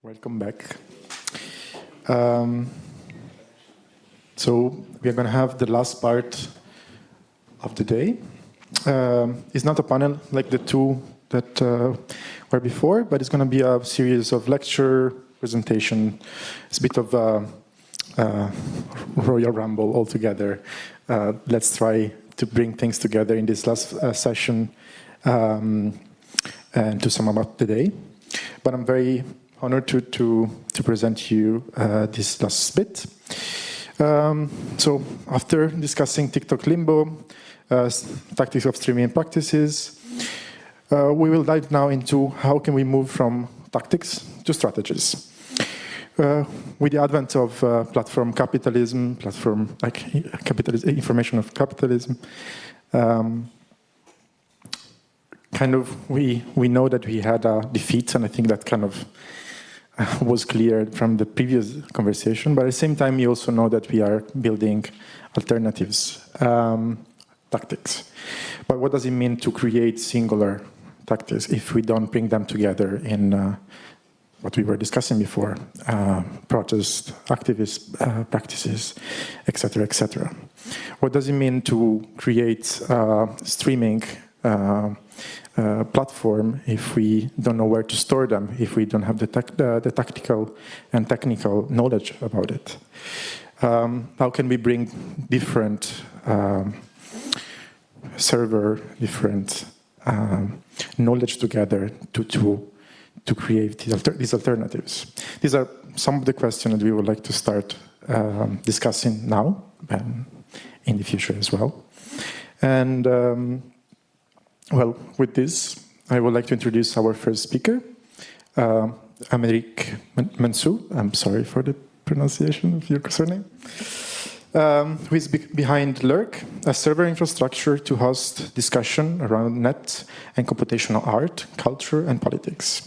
Welcome back. So we're going to have the last part of the day. It's not a panel like the two that were before, but it's going to be a series of lecture, presentation. It's a bit of a Royal Rumble altogether. Let's try to bring things together in this last session and to sum up the day. But I'm very honored to present you this last bit. So after discussing TikTok limbo, tactics of streaming practices, we will dive now into how can we move from tactics to strategies. With the advent of platform capitalism, information of capitalism, kind of we know that we had a defeat, and I think that kind of was clear from the previous conversation, but at the same time, you also know that we are building alternatives, tactics. But what does it mean to create singular tactics if we don't bring them together in what we were discussing before, protest, activist practices, etc., etc. What does it mean to create streaming platform if we don't know where to store them, if we don't have the tactical and technical knowledge about it? How can we bring different different knowledge together to create these alternatives? These are some of the questions that we would like to start discussing now and in the future as well. And well, with this, I would like to introduce our first speaker, Amerik Mensou. I'm sorry for the pronunciation of your surname. Who is behind Lurk, a server infrastructure to host discussion around net and computational art, culture, and politics.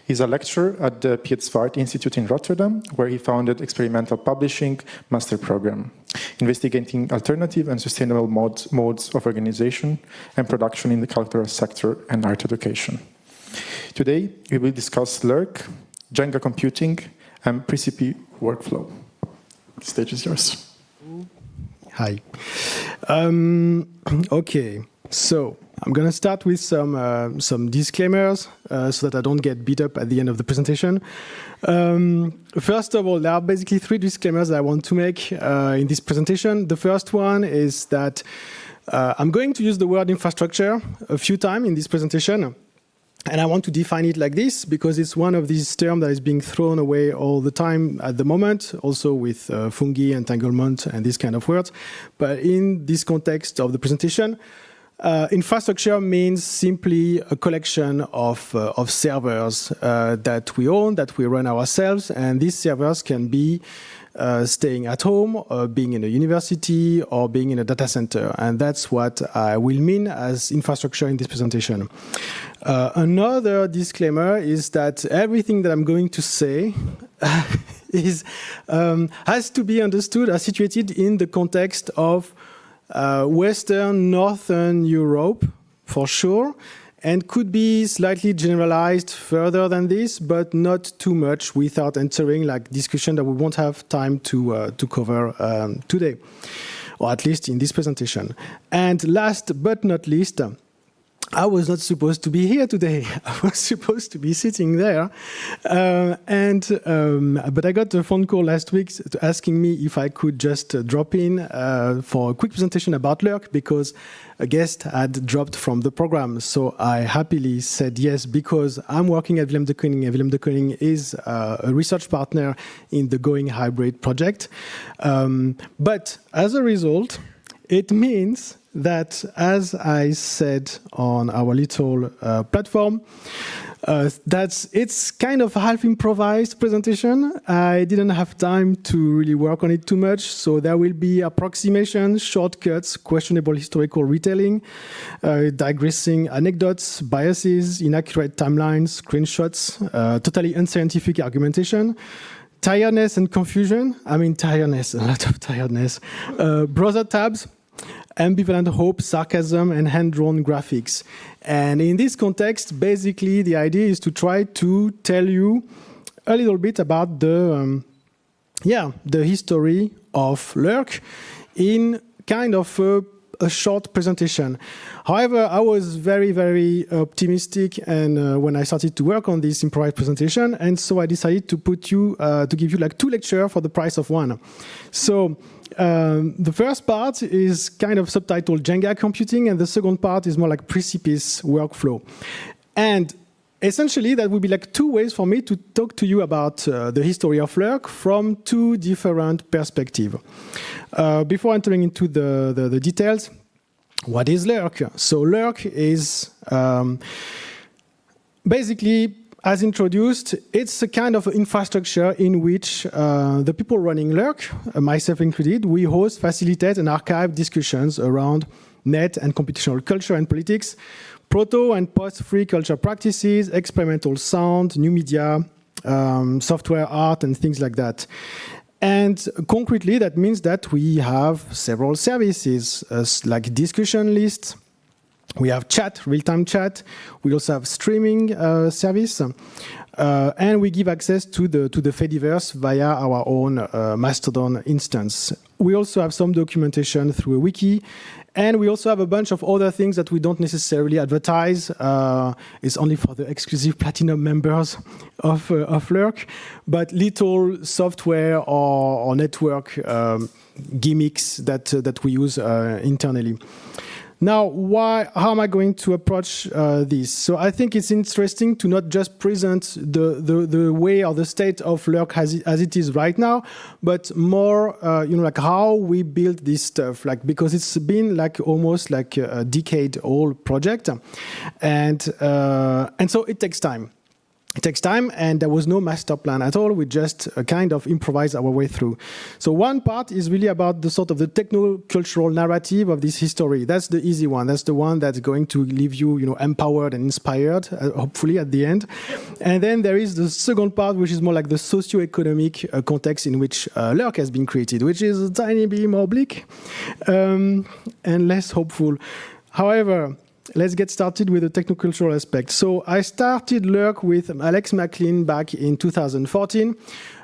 He's a lecturer at the Piet Zwart Institute in Rotterdam, where he founded experimental publishing master program, investigating alternative and sustainable modes of organization and production in the cultural sector and art education. Today, we will discuss Lurk, Jenga computing, and Precipi workflow. The stage is yours. Hi. Okay, so I'm going to start with some disclaimers so that I don't get beat up at the end of the presentation. First of all, there are basically three disclaimers I want to make in this presentation. The first one is that I'm going to use the word infrastructure a few times in this presentation. And I want to define it like this because it's one of these terms that is being thrown away all the time at the moment, also with fungi, entanglement, and these kind of words. But in this context of the presentation, infrastructure means simply a collection of servers that we own, that we run ourselves, and these servers can be staying at home, being in a university, or being in a data center. And that's what I will mean as infrastructure in this presentation. Another disclaimer is that everything that I'm going to say has to be understood as situated in the context of Western, Northern Europe, for sure, and could be slightly generalized further than this, but not too much without entering like discussion that we won't have time to cover today, or at least in this presentation. And last but not least, I was not supposed to be here today. I was supposed to be sitting there. But I got a phone call last week asking me if I could just drop in for a quick presentation about Lurk because a guest had dropped from the program. So I happily said yes because I'm working at Willem de Kooning, and Willem de Kooning is a research partner in the Going Hybrid project. But as a result, it means that, as I said on our little platform, it's kind of a half improvised presentation. I didn't have time to really work on it too much, so there will be approximations, shortcuts, questionable historical retelling, digressing anecdotes, biases, inaccurate timelines, screenshots, totally unscientific argumentation, tiredness and confusion. I mean tiredness, a lot of tiredness, browser tabs, ambivalent hope, sarcasm, and hand-drawn graphics. And in this context, basically, the idea is to try to tell you a little bit about the history of Lurk in kind of a short presentation. However, I was very, very optimistic, and when I started to work on this improvised presentation, and so I decided to give you like 2 lectures for the price of 1. So the first part is kind of subtitled Jenga computing, and the second part is more like precipice workflow. And essentially, that would be like 2 ways for me to talk to you about the history of Lurk from 2 different perspectives. Before entering into the details, what is Lurk? So Lurk is basically, as introduced, it's a kind of infrastructure in which the people running Lurk, myself included, we host, facilitate, and archive discussions around net and computational culture and politics, proto and post-free culture practices, experimental sound, new media, software, art, and things like that. And concretely, that means that we have several services, like discussion lists. We have chat, real-time chat. We also have streaming service. And we give access to the Fediverse via our own Mastodon instance. We also have some documentation through a wiki. And we also have a bunch of other things that we don't necessarily advertise. It's only for the exclusive platinum members of Lurk. But little software or network gimmicks that we use internally. Now, how am I going to approach this? So I think it's interesting to not just present the way or the state of Lurk as it is right now, but more, like how we build this stuff, like because it's been like almost like a decade-old project, and so it takes time. It takes time, and there was no master plan at all. We just kind of improvise our way through. So one part is really about the sort of the techno-cultural narrative of this history. That's the easy one. That's the one that's going to leave you, empowered and inspired, hopefully at the end. And then there is the second part, which is more like the socio-economic context in which Lurk has been created, which is a tiny bit more bleak and less hopeful. However, let's get started with the technocultural aspect. So I started Lurk with Alex McLean back in 2014.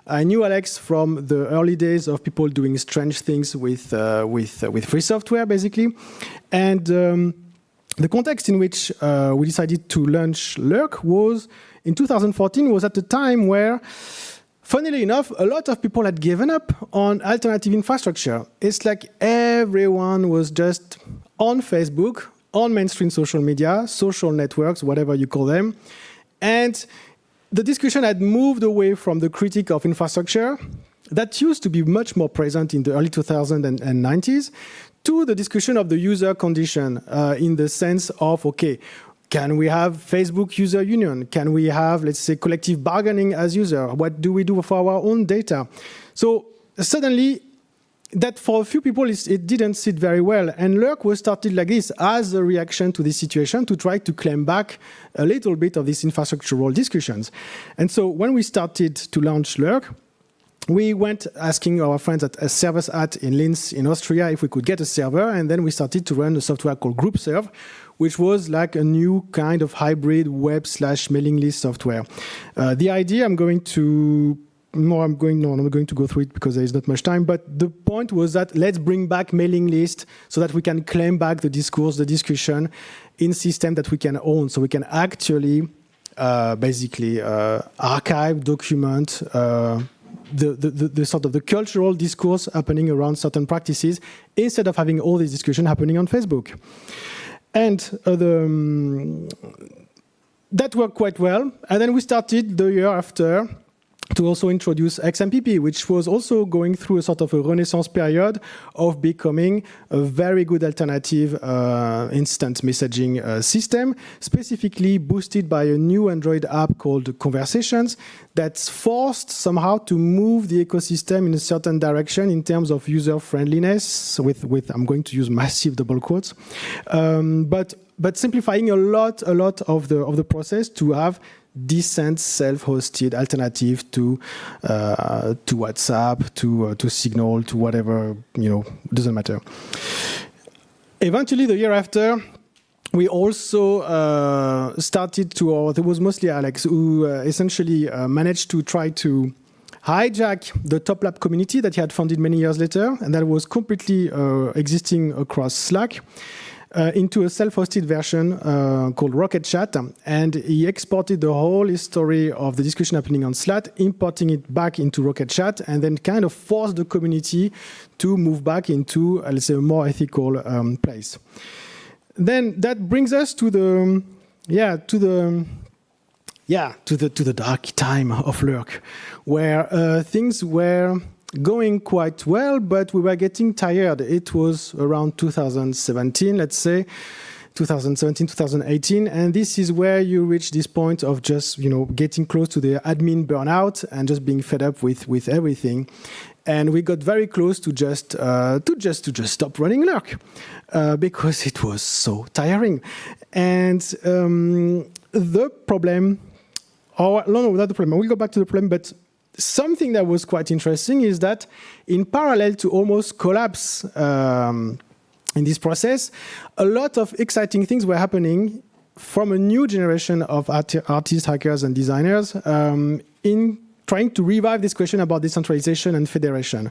I knew Alex from the early days of people doing strange things with free software, basically. And the context in which we decided to launch Lurk was, in 2014, was at the time where, funnily enough, a lot of people had given up on alternative infrastructure. It's like everyone was just on Facebook, on mainstream social media, social networks, whatever you call them. And the discussion had moved away from the critique of infrastructure that used to be much more present in the early 2000s and 90s to the discussion of the user condition in the sense of, okay, can we have Facebook user union? Can we have, let's say, collective bargaining as user? What do we do for our own data? So suddenly, that for a few people, it didn't sit very well. And Lurk was started like this as a reaction to this situation to try to claim back a little bit of these infrastructural discussions. And so when we started to launch Lurk, we went asking our friends at a servers in Linz in Austria if we could get a server. And then we started to run a software called GroupServe, which was like a new kind of hybrid web/mailing list software. The idea I'm not going to go through it because there is not much time, but the point was that let's bring back mailing list so that we can claim back the discourse, the discussion in system that we can own, so we can actually basically archive, document the sort of the cultural discourse happening around certain practices instead of having all this discussion happening on Facebook. And that worked quite well. And then we started the year after to also introduce XMPP, which was also going through a sort of a renaissance period of becoming a very good alternative instant messaging system, specifically boosted by a new Android app called Conversations that's forced somehow to move the ecosystem in a certain direction in terms of user friendliness, with I'm going to use massive double quotes, but simplifying a lot of the process to have decent self-hosted alternative to WhatsApp, to Signal, to whatever, doesn't matter. Eventually, the year after, we also started to, or there was mostly Alex, who essentially managed to try to hijack the Top Lab community that he had founded many years later, and that was completely existing across Slack, into a self-hosted version called Rocket Chat, and he exported the whole history of the discussion happening on Slack, importing it back into Rocket Chat, and then kind of forced the community to move back into, let's say, a more ethical place. Then that brings us to the dark time of Lurk, where things were going quite well, but we were getting tired. It was around 2017, let's say, 2017, 2018, and this is where you reach this point of just, getting close to the admin burnout and just being fed up with everything. And we got very close to just stop running Lurk because it was so tiring. And the problem, not the problem. We'll go back to the problem, but something that was quite interesting is that in parallel to almost collapse in this process, a lot of exciting things were happening from a new generation of artists, hackers, and designers in trying to revive this question about decentralization and federation.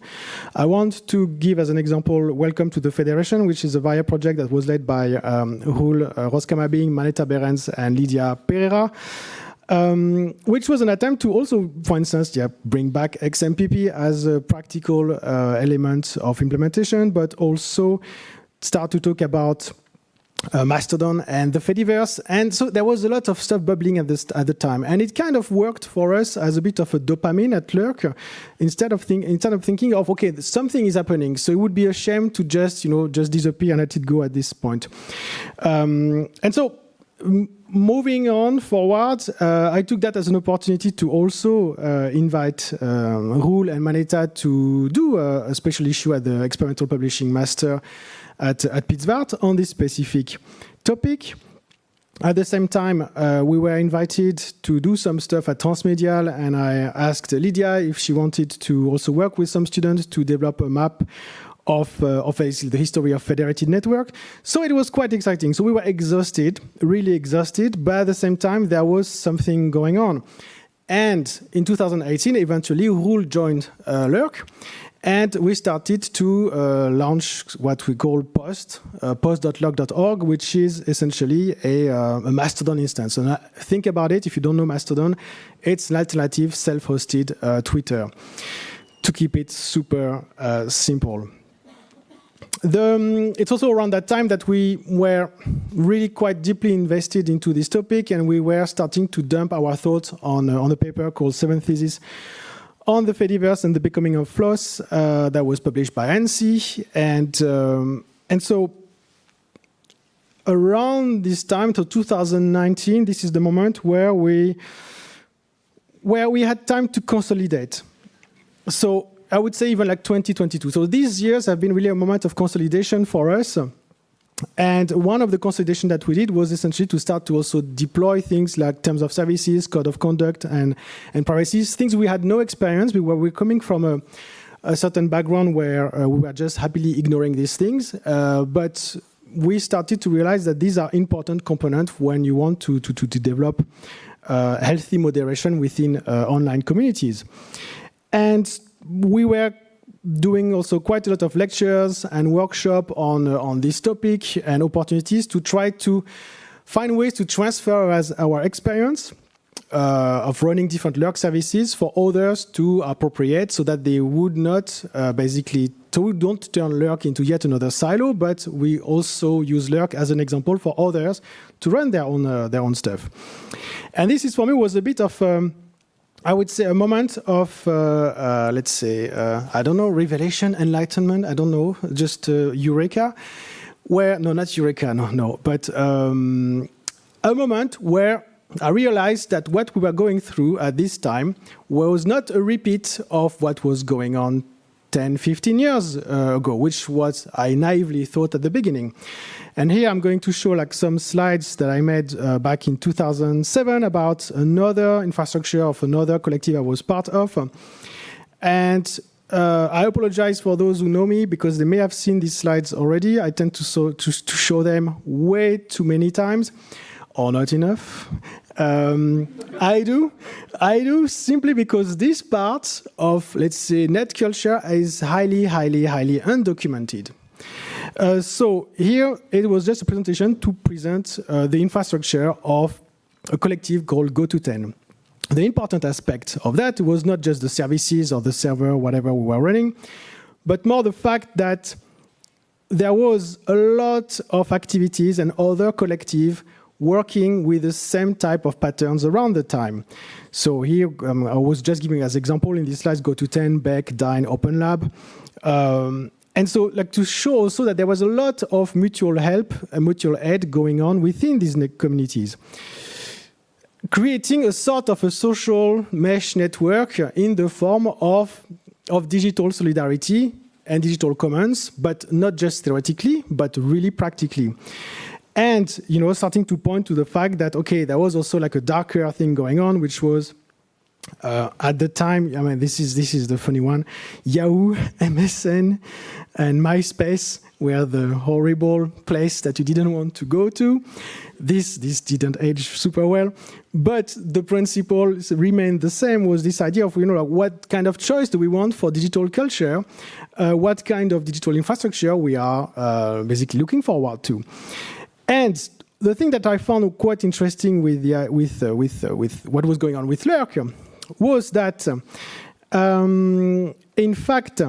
I want to give as an example Welcome to the Federation, which is a VIA project that was led by Roel Roskamabing, Maneta Berens, and Lydia Pereira, which was an attempt to also, for instance, bring back XMPP as a practical element of implementation, but also start to talk about Mastodon and the Fediverse. And so there was a lot of stuff bubbling at the time. And it kind of worked for us as a bit of a dopamine at Lurk, instead of thinking of, okay, something is happening, so it would be a shame to just disappear and let it go at this point. And so moving on forward, I took that as an opportunity to also invite Roel and Maneta to do a special issue at the Experimental Publishing Master at Pittsburgh on this specific topic. At the same time, we were invited to do some stuff at Transmedial, and I asked Lydia if she wanted to also work with some students to develop a map of the history of federated network. So it was quite exciting. So we were exhausted, really exhausted, but at the same time, there was something going on. And in 2018, eventually, Roel joined Lurk, and we started to launch what we call post.lurk.org, which is essentially a Mastodon instance. And think about it, if you don't know Mastodon, it's an alternative self-hosted Twitter, to keep it super simple. It's also around that time that we were really quite deeply invested into this topic, and we were starting to dump our thoughts on a paper called 7 Theses on the Fediverse and the Becoming of Floss that was published by ANSI. And so around this time, to 2019, this is the moment where we had time to consolidate. So I would say even like 2022. So these years have been really a moment of consolidation for us. And one of the consolidation that we did was essentially to start to also deploy things like terms of services, code of conduct, and privacy, things we had no experience. We're coming from a certain background where we were just happily ignoring these things. But we started to realize that these are important components when you want to develop healthy moderation within online communities. And we were doing also quite a lot of lectures and workshops on this topic and opportunities to try to find ways to transfer our experience of running different Lurk services for others to appropriate, so that they would not don't turn Lurk into yet another silo, but we also use Lurk as an example for others to run their own stuff. And this is, for me, was a bit of I would say a moment of, let's say, I don't know, revelation, enlightenment, I don't know, just eureka, not eureka, no, but a moment where I realized that what we were going through at this time was not a repeat of what was going on 10, 15 years ago, which was I naively thought at the beginning. And here I'm going to show like some slides that I made back in 2007 about another infrastructure of another collective I was part of. And I apologize for those who know me because they may have seen these slides already. I tend to show them way too many times, or not enough. I do simply because this part of, let's say, net culture is highly undocumented. So here it was just a presentation to present the infrastructure of a collective called Go210. The important aspect of that was not just the services or the server, whatever we were running, but more the fact that there was a lot of activities and other collective working with the same type of patterns around the time. So here I was just giving as example in this slide Go210, Beck, Dyn, Open Lab. And so like to show also that there was a lot of mutual help and mutual aid going on within these communities, creating a sort of a social mesh network in the form of digital solidarity and digital commons, but not just theoretically, but really practically. And, starting to point to the fact that, okay, there was also like a darker thing going on, which was, at the time, I mean, this is the funny one, Yahoo, MSN, and MySpace were the horrible place that you didn't want to go to. This didn't age super well, but the principle remained the same, was this idea of, what kind of choice do we want for digital culture, what kind of digital infrastructure we are basically looking forward to. And the thing that I found quite interesting with what was going on with Lurk was that, in fact,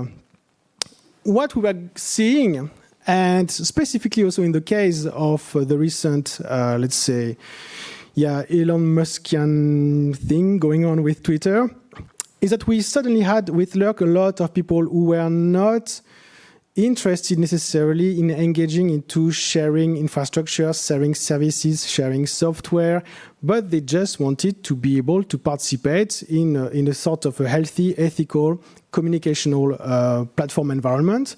what we were seeing, and specifically also in the case of the recent, let's say, Elon Muskian thing going on with Twitter, is that we suddenly had with Lurk a lot of people who were not interested necessarily in engaging into sharing infrastructure, sharing services, sharing software, but they just wanted to be able to participate in a sort of a healthy, ethical, communicational platform environment.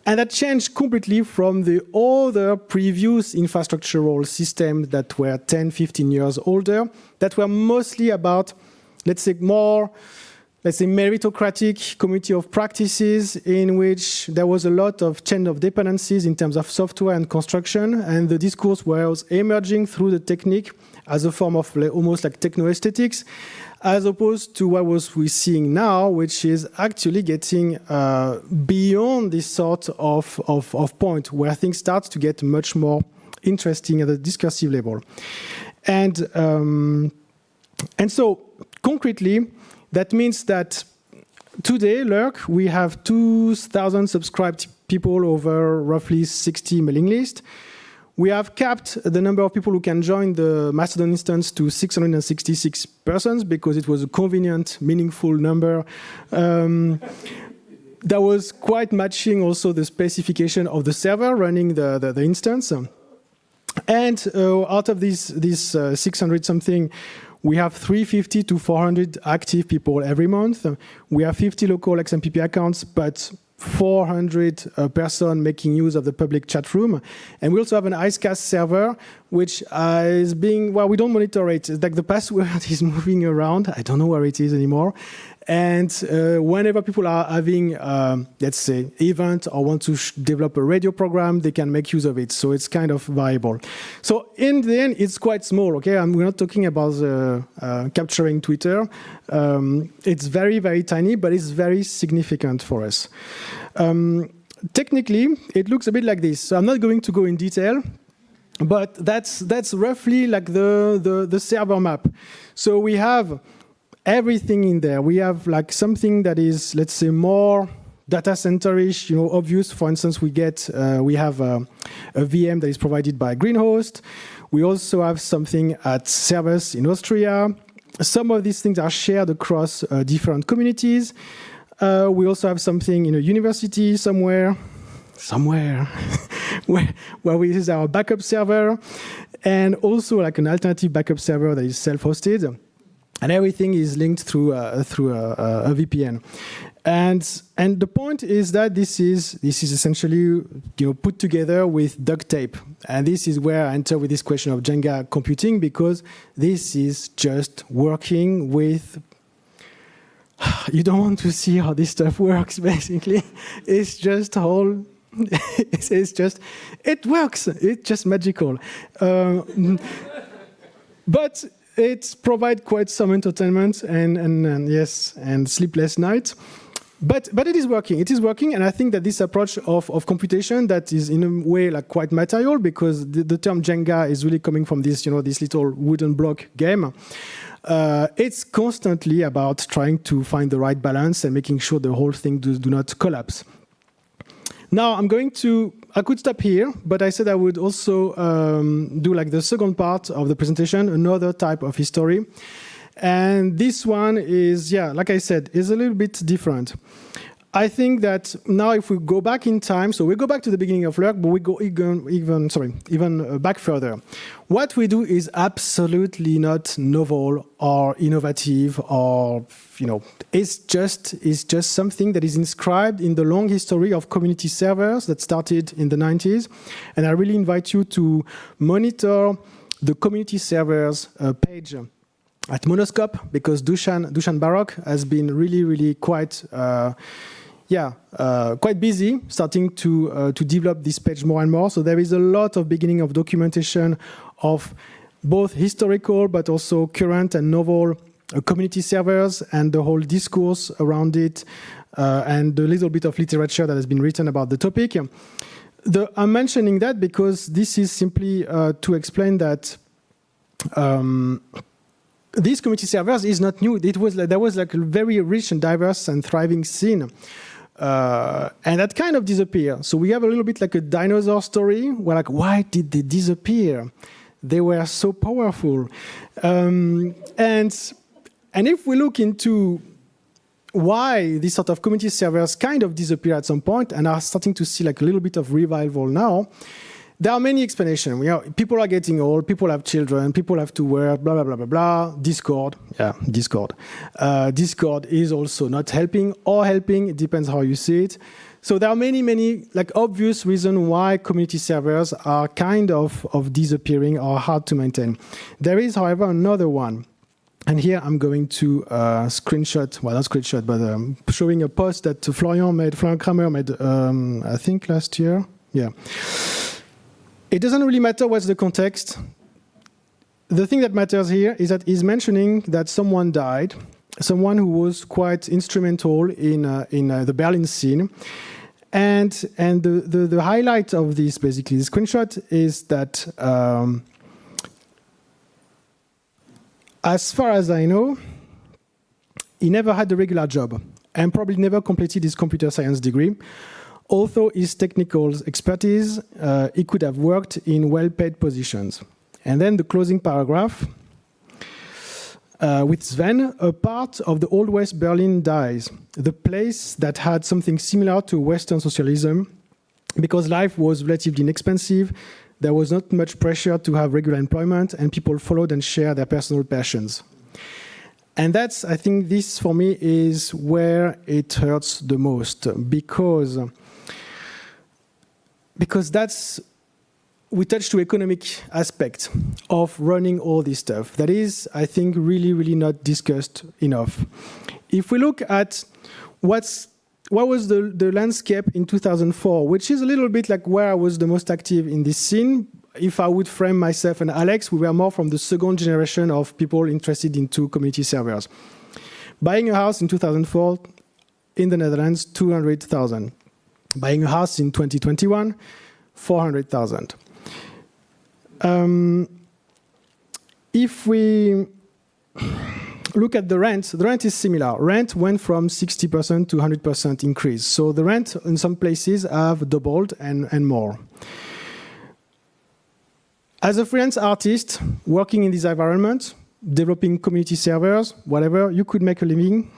And that changed completely from the other previous infrastructural systems that were 10, 15 years older, that were mostly about, let's say, more meritocratic community of practices in which there was a lot of chain of dependencies in terms of software and construction, and the discourse was emerging through the technique as a form of almost like techno-aesthetics, as opposed to what we're seeing now, which is actually getting beyond this sort of point where things start to get much more interesting at a discursive level. And so concretely, that means that today, Lurk, we have 2,000 subscribed people over roughly 60 mailing list. We have capped the number of people who can join the Mastodon instance to 666 persons because it was a convenient, meaningful number. That was quite matching also the specification of the server running the instance. And out of these 600 something, we have 350 to 400 active people every month. We have 50 local XMPP accounts, but 400 person making use of the public chat room. And we also have an IceCast server, which is being, well, we don't monitor it. It's like the password is moving around. I don't know where it is anymore. And whenever people are having, let's say, event or want to develop a radio program, they can make use of it. So it's kind of viable. So in the end, it's quite small, okay? And we're not talking about capturing Twitter. It's very, very tiny, but it's very significant for us. Technically, it looks a bit like this. So I'm not going to go in detail, but that's roughly like the server map. So we have everything in there. We have like something that is, let's say, more data center-ish, obvious. For instance, we have a VM that is provided by Greenhost. We also have something at servers in Austria. Some of these things are shared across different communities. We also have something in a university somewhere, where we use our backup server, and also like an alternative backup server that is self-hosted. And everything is linked through a VPN, and the point is that this is essentially put together with duct tape, and this is where I enter with this question of Jenga computing, because this is just working with you don't want to see how this stuff works, basically. It's just all, it works. It's just magical. But it provides quite some entertainment and sleepless nights. But it is working. It is working, and I think that this approach of computation that is in a way like quite material, because the term Jenga is really coming from this, this little wooden block game. It's constantly about trying to find the right balance and making sure the whole thing do not collapse. Now I could stop here, but I said I would also do like the second part of the presentation, another type of history. And this one is, like I said, is a little bit different. I think that now if we go back in time, so we go back to the beginning of Lurk, but we go even back further. What we do is absolutely not novel or innovative or, it's just something that is inscribed in the long history of community servers that started in the 90s. And I really invite you to monitor the community servers page at Monoscope, because Dushan Barok has been really quite busy starting to develop this page more and more. So there is a lot of beginning of documentation of both historical but also current and novel community servers and the whole discourse around it, and a little bit of literature that has been written about the topic. I'm mentioning that because this is simply to explain that these community servers is not new. There was like a very rich and diverse and thriving scene. And that kind of disappeared. So we have a little bit like a dinosaur story. We're like, why did they disappear? They were so powerful. And if we look into why these sort of community servers kind of disappear at some point and are starting to see like a little bit of revival now, there are many explanations. People are getting old, people have children, people have to work, blah, blah, blah, blah, blah. Discord. Discord is also not helping or helping. It depends how you see it. So there are many like obvious reasons why community servers are kind of disappearing or hard to maintain. There is, however, another one. And here I'm going to screenshot, well, not screenshot, but showing a post that Florian Kramer made, I think last year. Yeah. It doesn't really matter what's the context. The thing that matters here is that he's mentioning that someone died, someone who was quite instrumental in the Berlin scene. And the highlight of this, basically, the screenshot is that as far as I know, he never had a regular job and probably never completed his computer science degree. Although his technical expertise, he could have worked in well-paid positions. And then the closing paragraph, with Sven, a part of the old West Berlin dies, the place that had something similar to Western socialism, because life was relatively inexpensive, there was not much pressure to have regular employment, and people followed and shared their personal passions. And that's, I think this for me is where it hurts the most, because that's, we touch to economic aspect of running all this stuff. That is, I think, really not discussed enough. If we look at what was the landscape in 2004, which is a little bit like where I was the most active in this scene. If I would frame myself and Alex, we were more from the second generation of people interested into community servers. Buying a house in 2004 in the Netherlands, 200,000. Buying a house in 2021, 400,000. If we look at the rent is similar. Rent went from 60% to 100% increase. So the rent in some places have doubled and more. As a freelance artist working in this environment, developing community servers, whatever, you could make a living.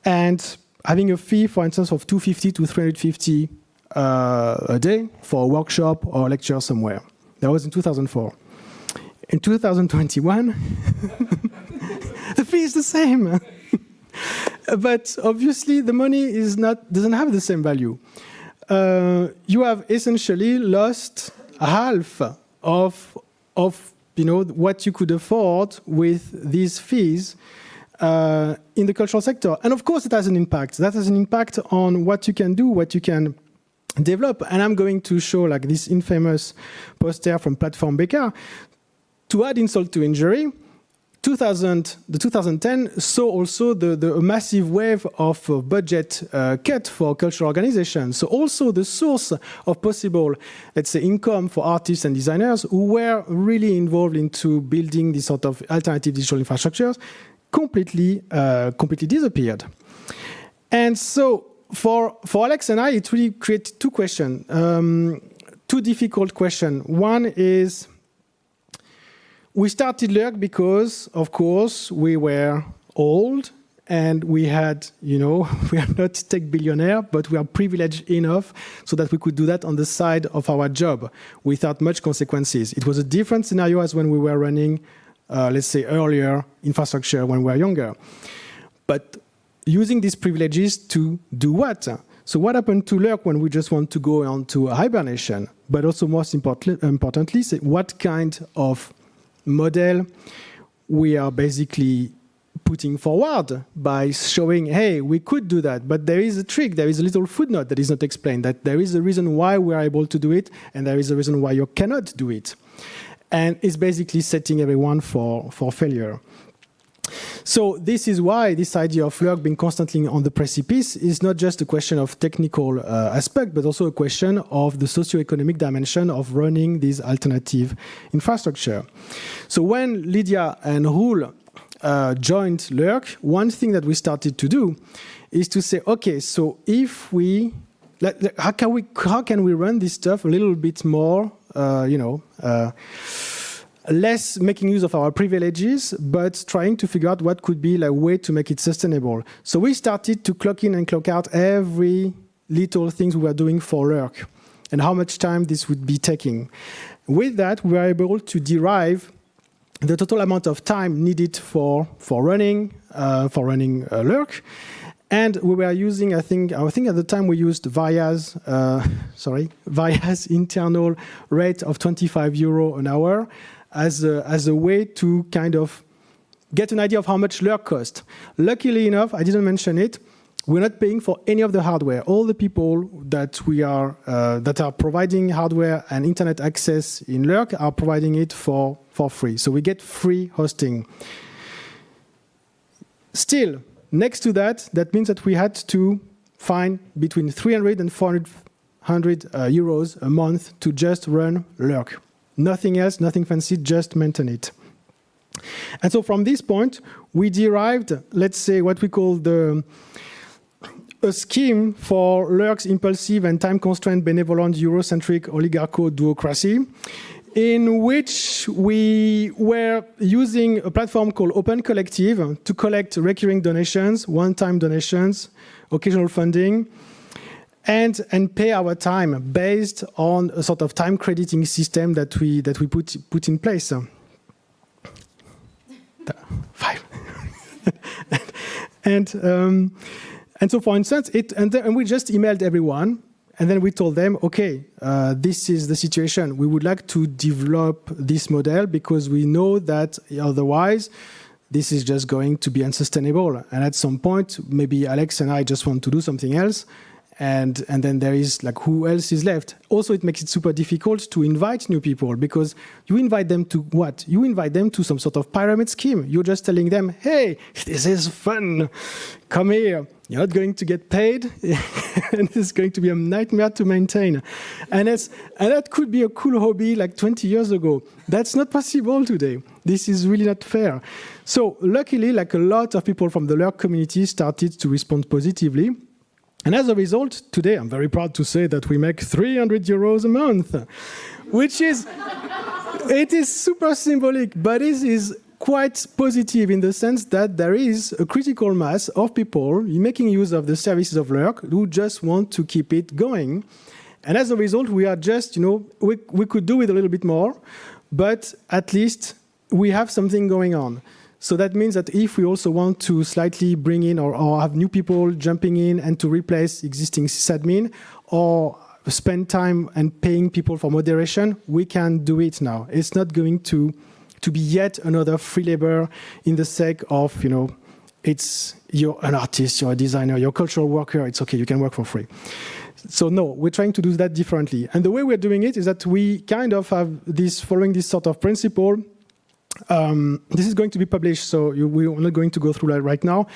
And having a fee, for instance, of 250 to 350 a day for a workshop or a lecture somewhere. That was in 2004. In 2021, the fee is the same. But obviously, the money doesn't have the same value. You have essentially lost half of what you could afford with these fees in the cultural sector. And of course, it has an impact. That has an impact on what you can do, what you can develop. And I'm going to show like this infamous poster from Platform Beca. To add insult to injury, the 2010 saw also the massive wave of budget cut for cultural organizations. So also the source of possible, let's say, income for artists and designers who were really involved into building this sort of alternative digital infrastructures completely disappeared. And so for Alex and I, it really created two questions, two difficult questions. One is, we started Lurk because, of course, we were old and we had, we are not tech billionaire, but we are privileged enough so that we could do that on the side of our job without much consequences. It was a different scenario as when we were running, let's say, earlier infrastructure when we were younger. But using these privileges to do what? So what happened to Lurk when we just want to go on to hibernation? But also most importantly, what kind of model we are basically putting forward by showing, hey, we could do that, but there is a trick, there is a little footnote that is not explained, that there is a reason why we are able to do it, and there is a reason why you cannot do it. And it's basically setting everyone for failure. So this is why this idea of Lurk being constantly on the precipice is not just a question of technical aspect, but also a question of the socio-economic dimension of running this alternative infrastructure. So when Lydia and Roel joined Lurk, one thing that we started to do is to say, okay, so if we, how can we run this stuff a little bit more, less making use of our privileges, but trying to figure out what could be a way to make it sustainable. So we started to clock in and clock out every little things we were doing for Lurk and how much time this would be taking. With that, we were able to derive the total amount of time needed for running Lurk. And we were using, I think at the time we used Vaya's internal rate of 25 euro an hour as a way to kind of get an idea of how much Lurk cost. Luckily enough, I didn't mention it, we're not paying for any of the hardware. All the people that are providing hardware and internet access in Lurk are providing it for free. So we get free hosting. Still, next to that, that means that we had to find between 300 and 400 euros a month to just run Lurk. Nothing else, nothing fancy, just maintain it. And so from this point, we derived, let's say, what we call a scheme for Lurk's impulsive and time-constrained, benevolent, Eurocentric oligarcho duocracy, in which we were using a platform called Open Collective to collect recurring donations, one-time donations, occasional funding, and pay our time based on a sort of time crediting system that we put in place. 5. and so, for instance, and we just emailed everyone, and then we told them, okay, this is the situation. We would like to develop this model because we know that otherwise this is just going to be unsustainable. And at some point, maybe Alex and I just want to do something else. And then there is who else is left? Also, it makes it super difficult to invite new people because you invite them to what? You invite them to some sort of pyramid scheme. You're just telling them, hey, this is fun. Come here. You're not going to get paid. And it's going to be a nightmare to maintain. And that could be a cool hobby 20 years ago. That's not possible today. This is really not fair. So luckily, a lot of people from the Lurk community started to respond positively. And as a result, today I'm very proud to say that we make 300 euros a month, which is, it is super symbolic, but it is quite positive in the sense that there is a critical mass of people making use of the services of Lurk who just want to keep it going. And as a result, we are just, we could do it a little bit more, but at least we have something going on. So that means that if we also want to slightly bring in or have new people jumping in and to replace existing sysadmin or spend time and paying people for moderation, we can do it now. It's not going to be yet another free labor in the sake of, you're an artist, you're a designer, you're a cultural worker, it's okay, you can work for free. So no, we're trying to do that differently. And the way we're doing it is that we kind of have this, following this sort of principle. This is going to be published, so we're not going to go through that right now.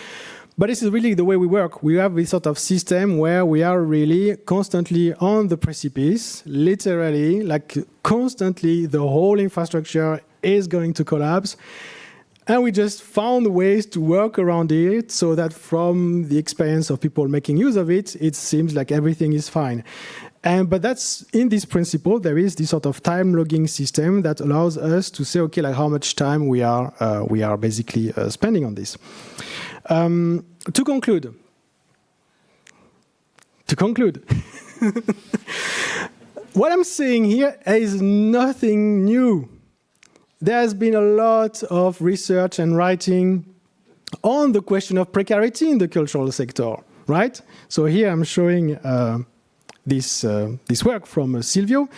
But this is really the way we work. We have this sort of system where we are really constantly on the precipice, literally, like constantly the whole infrastructure is going to collapse. And we just found ways to work around it so that from the experience of people making use of it, it seems like everything is fine. But that's, in this principle, there is this sort of time logging system that allows us to say, okay, like how much time we are basically spending on this. To conclude, what I'm saying here is nothing new. There has been a lot of research and writing on the question of precarity in the cultural sector, right? So here I'm showing this work from Silvio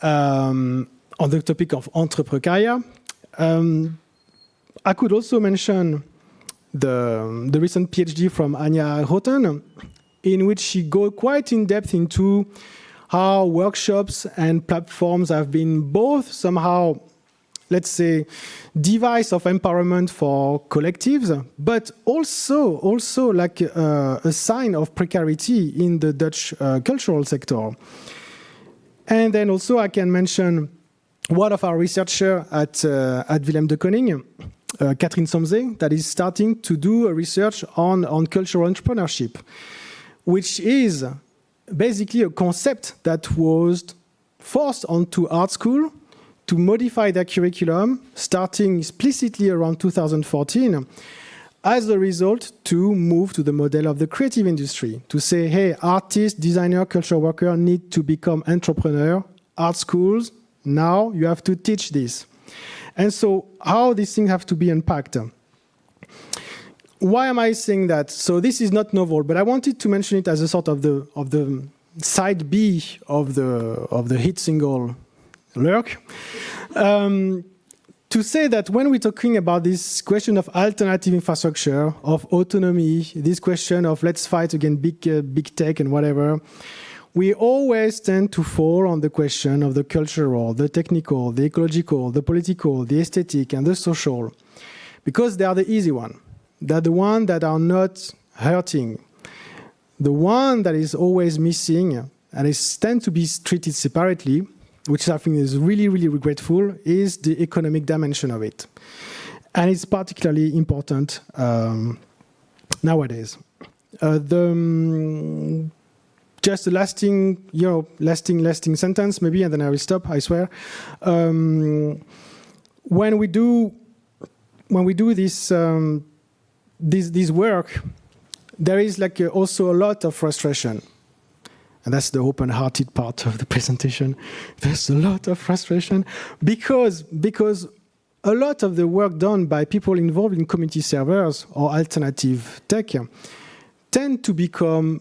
on the topic of entreprecaria. I could also mention the recent PhD from Anja Roten, in which she goes quite in depth into how workshops and platforms have been both somehow, let's say, device of empowerment for collectives, but also like a sign of precarity in the Dutch cultural sector. And then also I can mention one of our researchers at Willem de Koning, Catherine Somze, that is starting to do a research on cultural entrepreneurship, which is basically a concept that was forced onto art school to modify their curriculum, starting explicitly around 2014, as a result to move to the model of the creative industry, to say, hey, artists, designer, cultural worker need to become entrepreneur, art schools, now you have to teach this. And so how these things have to be unpacked. Why am I saying that? So this is not novel, but I wanted to mention it as a sort of the side B of the hit single Lurk, to say that when we're talking about this question of alternative infrastructure, of autonomy, this question of let's fight against big tech and whatever, we always tend to fall on the question of the cultural, the technical, the ecological, the political, the aesthetic, and the social, because they are the easy one. They're the ones that are not hurting. The one that is always missing and is tend to be treated separately, which I think is really, really regretful, is the economic dimension of it. And it's particularly important nowadays. Just a lasting sentence, maybe, and then I will stop, I swear. When we do this work, there is like also a lot of frustration. And that's the open-hearted part of the presentation. There's a lot of frustration because a lot of the work done by people involved in community servers or alternative tech tend to become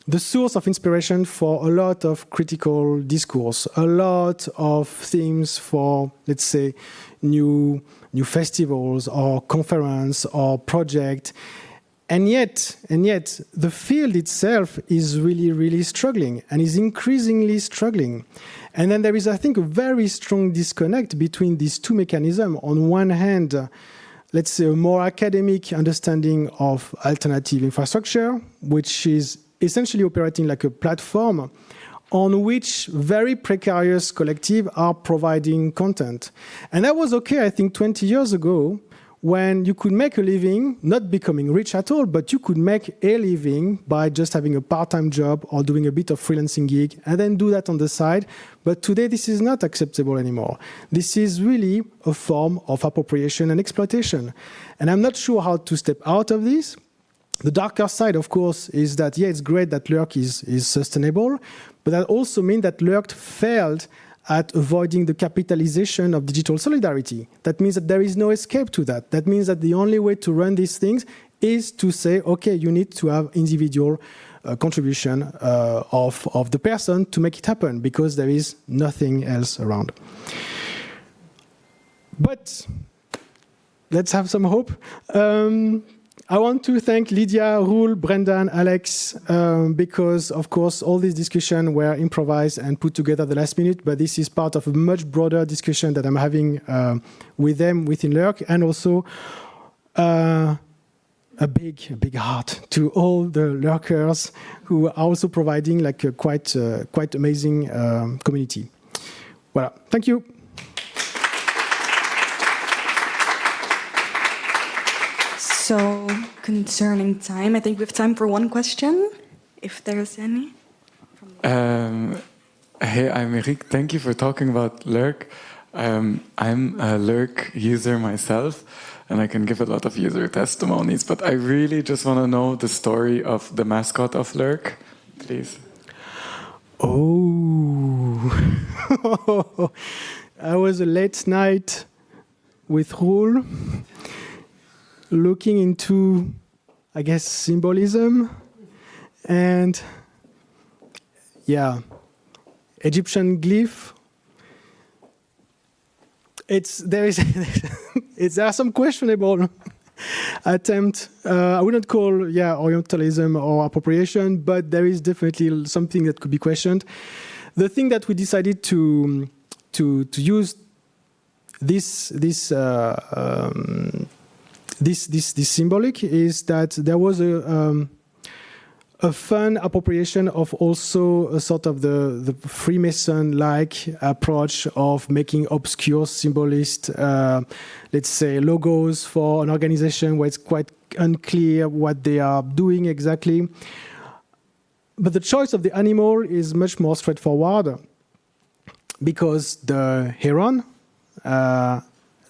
the source of inspiration for a lot of critical discourse, a lot of themes for, let's say, new festivals or conference or project. And yet, the field itself is really, really struggling and is increasingly struggling. And then there is, I think, a very strong disconnect between these two mechanisms. On one hand, let's say a more academic understanding of alternative infrastructure, which is essentially operating like a platform on which very precarious collectives are providing content. And that was okay, I think, 20 years ago, when you could make a living, not becoming rich at all, but you could make a living by just having a part-time job or doing a bit of freelancing gig and then do that on the side. But today, this is not acceptable anymore. This is really a form of appropriation and exploitation. And I'm not sure how to step out of this. The darker side, of course, is that, yeah, it's great that Lurk is sustainable, but that also means that Lurk failed at avoiding the capitalization of digital solidarity. That means that there is no escape to that. That means that the only way to run these things is to say, okay, you need to have individual contribution of the person to make it happen, because there is nothing else around. But let's have some hope. I want to thank Lydia, Roel, Brendan, Alex, because, of course, all these discussions were improvised and put together at the last minute, but this is part of a much broader discussion that I'm having with them within Lurk, and also a big heart to all the lurkers who are also providing like a quite amazing community. Voilà, thank you. So, concerning time, I think we have time for one question, if there's any. Hey, I'm Eric. Thank you for talking about Lurk. I'm a Lurk user myself, and I can give a lot of user testimonies, but I really just want to know the story of the mascot of Lurk, please. Oh, I was a late night with Roel, looking into, I guess, symbolism and, yeah, Egyptian glyph. There are some questionable attempt. I wouldn't call Orientalism or appropriation, but there is definitely something that could be questioned. The thing that we decided to use this symbolic is that there was a fun appropriation of also a sort of the Freemason-like approach of making obscure symbolist, let's say, logos for an organization where it's quite unclear what they are doing exactly. But the choice of the animal is much more straightforward because the heron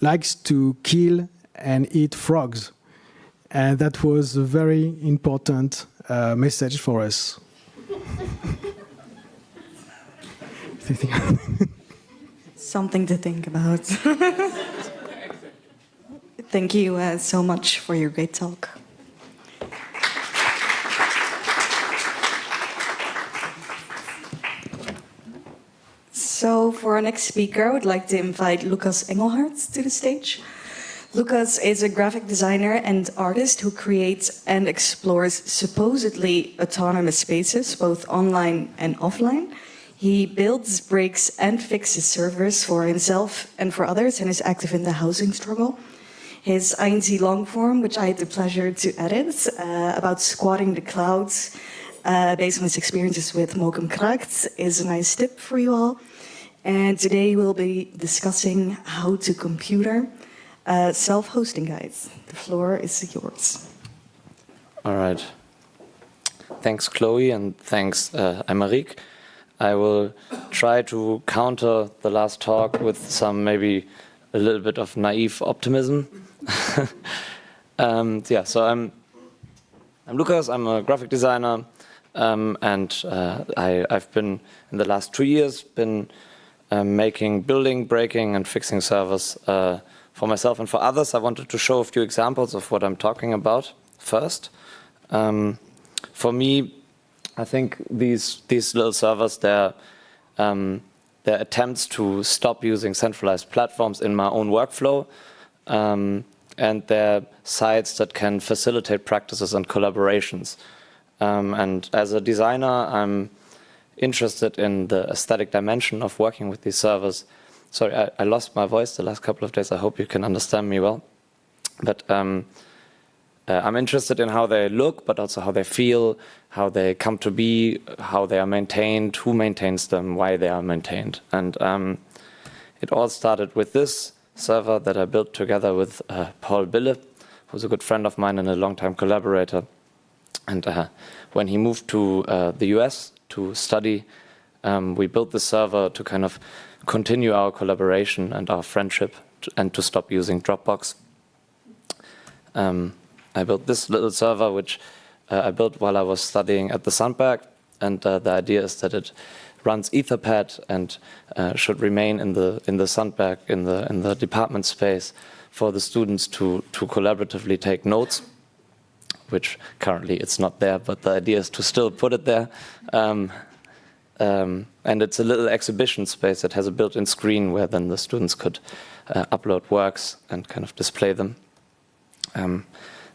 likes to kill and eat frogs. And that was a very important message for us. Something to think about. Thank you so much for your great talk. So for our next speaker, I would like to invite Lucas Engelhardt to the stage. Lucas is a graphic designer and artist who creates and explores supposedly autonomous spaces, both online and offline. He builds, breaks, and fixes servers for himself and for others, and is active in the housing struggle. His INC longform, which I had the pleasure to edit, about squatting the clouds, based on his experiences with Mokum Kraakt, is a nice tip for you all. And today we'll be discussing how to computer self-hosting guides. The floor is yours. All right. Thanks, Chloe, and thanks, Aymeric. I will try to counter the last talk with some maybe a little bit of naive optimism. So I'm Lucas. I'm a graphic designer, and I've been in the last 2 years making, building, breaking, and fixing servers for myself and for others. I wanted to show a few examples of what I'm talking about first. For me, I think these little servers, they're attempts to stop using centralized platforms in my own workflow, and they're sites that can facilitate practices and collaborations. And as a designer, I'm interested in the aesthetic dimension of working with these servers. Sorry, I lost my voice the last couple of days. I hope you can understand me well. But I'm interested in how they look, but also how they feel, how they come to be, how they are maintained, who maintains them, why they are maintained. And it all started with this server that I built together with Paul Bille, who's a good friend of mine and a longtime collaborator. And when he moved to the US to study, we built the server to kind of continue our collaboration and our friendship and to stop using Dropbox. I built this little server, which I built while I was studying at the Sandberg, and the idea is that it runs Etherpad and should remain in the Sandberg in the department space for the students to collaboratively take notes, which currently it's not there, but the idea is to still put it there. And it's a little exhibition space that has a built-in screen where then the students could upload works and kind of display them.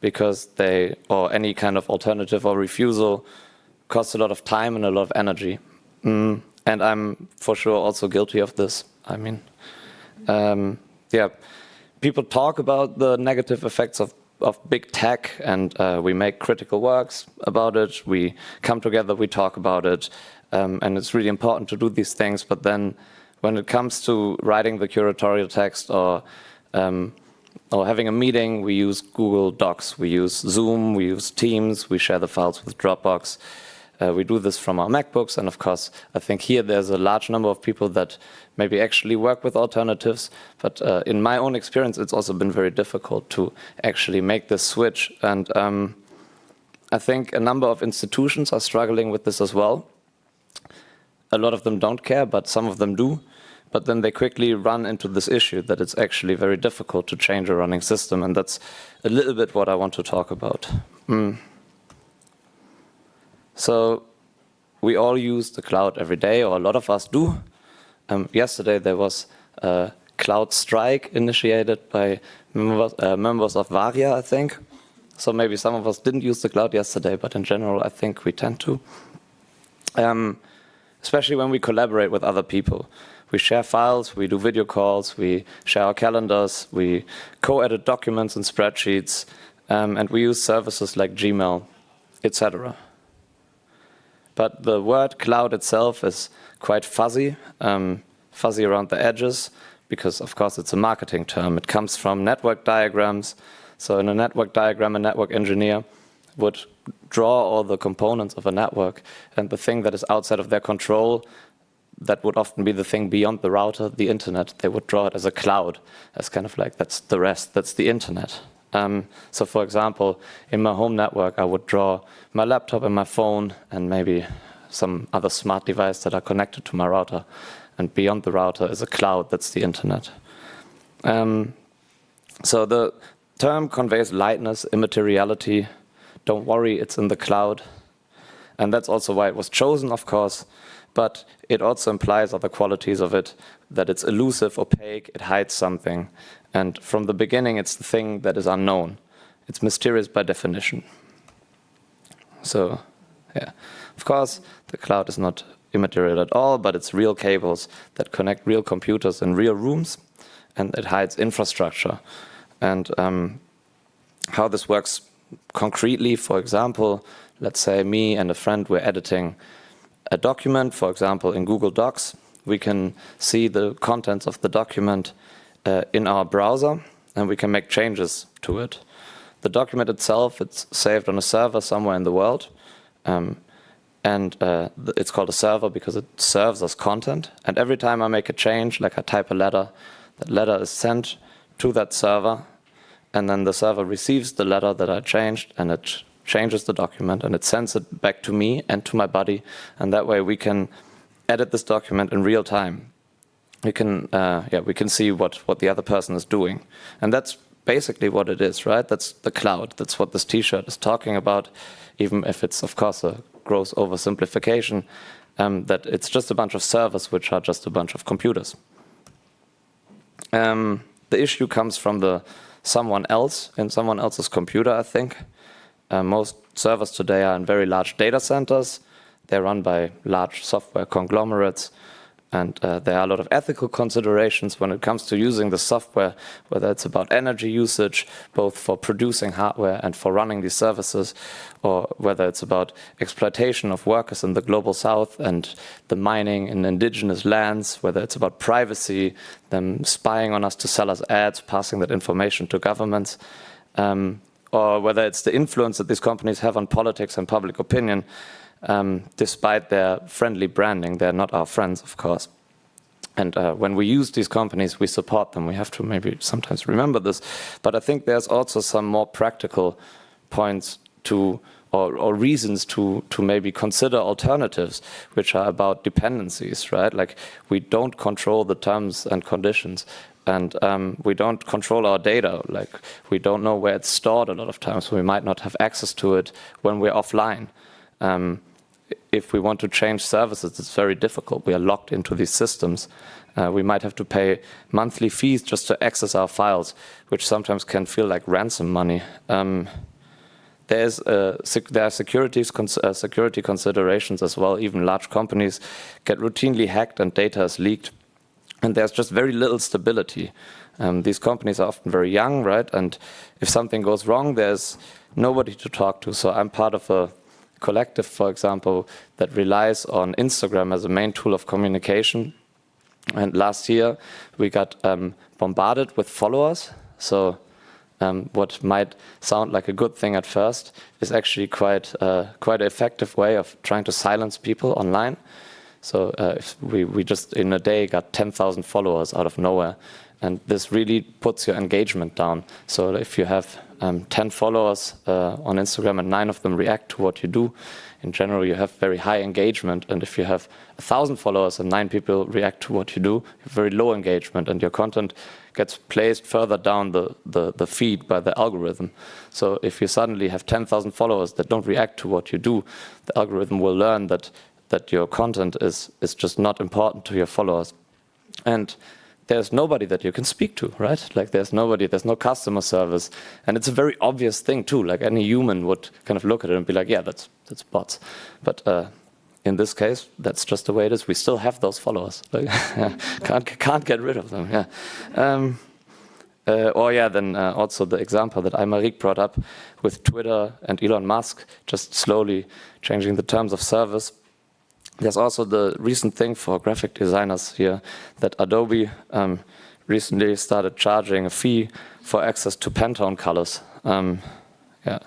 because or any kind of alternative or refusal costs a lot of time and a lot of energy. And I'm for sure also guilty of this. I mean, people talk about the negative effects of big tech, and we make critical works about it. We come together, we talk about it, and it's really important to do these things. But then when it comes to writing the curatorial text or having a meeting, we use Google Docs, we use Zoom, we use Teams, we share the files with Dropbox. We do this from our MacBooks, and of course, I think here there's a large number of people that maybe actually work with alternatives, but in my own experience, it's also been very difficult to actually make this switch. And I think a number of institutions are struggling with this as well. A lot of them don't care, but some of them do. But then they quickly run into this issue that it's actually very difficult to change a running system, and that's a little bit what I want to talk about. So we all use the cloud every day, or a lot of us do. Yesterday there was a cloud strike initiated by members of Varia, I think. So maybe some of us didn't use the cloud yesterday, but in general I think we tend to. Especially when we collaborate with other people. We share files, we do video calls, we share our calendars, we co-edit documents and spreadsheets, and we use services like Gmail, etc. But the word cloud itself is quite fuzzy, fuzzy around the edges, because of course it's a marketing term. It comes from network diagrams. So in a network diagram, a network engineer would draw all the components of a network, and the thing that is outside of their control, that would often be the thing beyond the router, the internet, they would draw it as a cloud, as kind of like, that's the rest, that's the internet. So for example, in my home network, I would draw my laptop and my phone and maybe some other smart device that are connected to my router. And beyond the router is a cloud, that's the internet. So the term conveys lightness, immateriality. Don't worry, it's in the cloud. And that's also why it was chosen, of course. But it also implies other qualities of it, that it's elusive, opaque, it hides something. And from the beginning, it's the thing that is unknown. It's mysterious by definition. So, yeah. Of course, the cloud is not immaterial at all, but it's real cables that connect real computers in real rooms, and it hides infrastructure. And how this works concretely, for example, let's say me and a friend, we're editing a document, for example, in Google Docs. We can see the contents of the document in our browser, and we can make changes to it. The document itself, it's saved on a server somewhere in the world, and it's called a server because it serves as content. And every time I make a change, like I type a letter, that letter is sent to that server, and then the server receives the letter that I changed, and it changes the document, and it sends it back to me and to my buddy, and that way we can edit this document in real time. We can see what the other person is doing. And that's basically what it is, right? That's the cloud. That's what this t-shirt is talking about, even if it's, of course, a gross oversimplification, that it's just a bunch of servers which are just a bunch of computers. The issue comes from the someone else in someone else's computer, I think. Most servers today are in very large data centers. They're run by large software conglomerates. And there are a lot of ethical considerations when it comes to using the software, whether it's about energy usage, both for producing hardware and for running these services, or whether it's about exploitation of workers in the global south and the mining in indigenous lands, whether it's about privacy, them spying on us to sell us ads, passing that information to governments, or whether it's the influence that these companies have on politics and public opinion. Despite their friendly branding, they're not our friends, of course. And when we use these companies, we support them. We have to maybe sometimes remember this. But I think there's also some more practical points to, or reasons to maybe consider alternatives, which are about dependencies, right? Like, we don't control the terms and conditions. And we don't control our data. Like, we don't know where it's stored a lot of times. We might not have access to it when we're offline. If we want to change services, it's very difficult. We are locked into these systems. We might have to pay monthly fees just to access our files, which sometimes can feel like ransom money. there are security considerations as well. Even large companies get routinely hacked and data is leaked. And there's just very little stability. These companies are often very young, right? And if something goes wrong, there's nobody to talk to. So I'm part of a collective, for example, that relies on Instagram as a main tool of communication. And last year, we got bombarded with followers. So what might sound like a good thing at first is actually quite an effective way of trying to silence people online. So if we just in a day got 10,000 followers out of nowhere. And this really puts your engagement down. So if you have 10 followers on Instagram and 9 of them react to what you do, in general you have very high engagement. And if you have 1,000 followers and 9 people react to what you do, you have very low engagement, and your content gets placed further down the feed by the algorithm. So if you suddenly have 10,000 followers that don't react to what you do, the algorithm will learn that your content is just not important to your followers. And there's nobody that you can speak to, right? Like there's no customer service. And it's a very obvious thing too. Like any human would kind of look at it and be like, yeah, that's bots. But in this case, that's just the way it is. We still have those followers. Like, can't get rid of them, yeah. Then also the example that Aymeric brought up with Twitter and Elon Musk just slowly changing the terms of service. There's also the recent thing for graphic designers here that Adobe recently started charging a fee for access to Pantone colors. Yeah.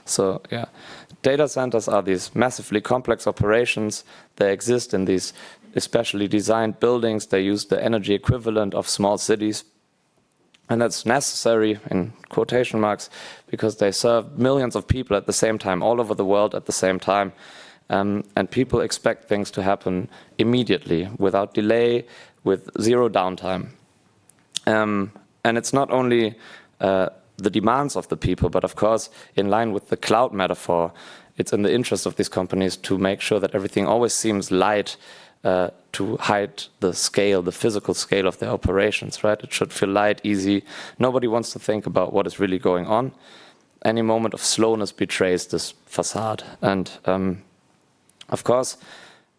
So yeah, data centers are these massively complex operations. They exist in these especially designed buildings. They use the energy equivalent of small cities. And that's necessary, in quotation marks, because they serve millions of people at the same time, all over the world at the same time. And people expect things to happen immediately, without delay, with zero downtime. And it's not only the demands of the people, but of course, in line with the cloud metaphor, it's in the interest of these companies to make sure that everything always seems light, to hide the scale, the physical scale of their operations, right? It should feel light, easy. Nobody wants to think about what is really going on. Any moment of slowness betrays this facade. And of course,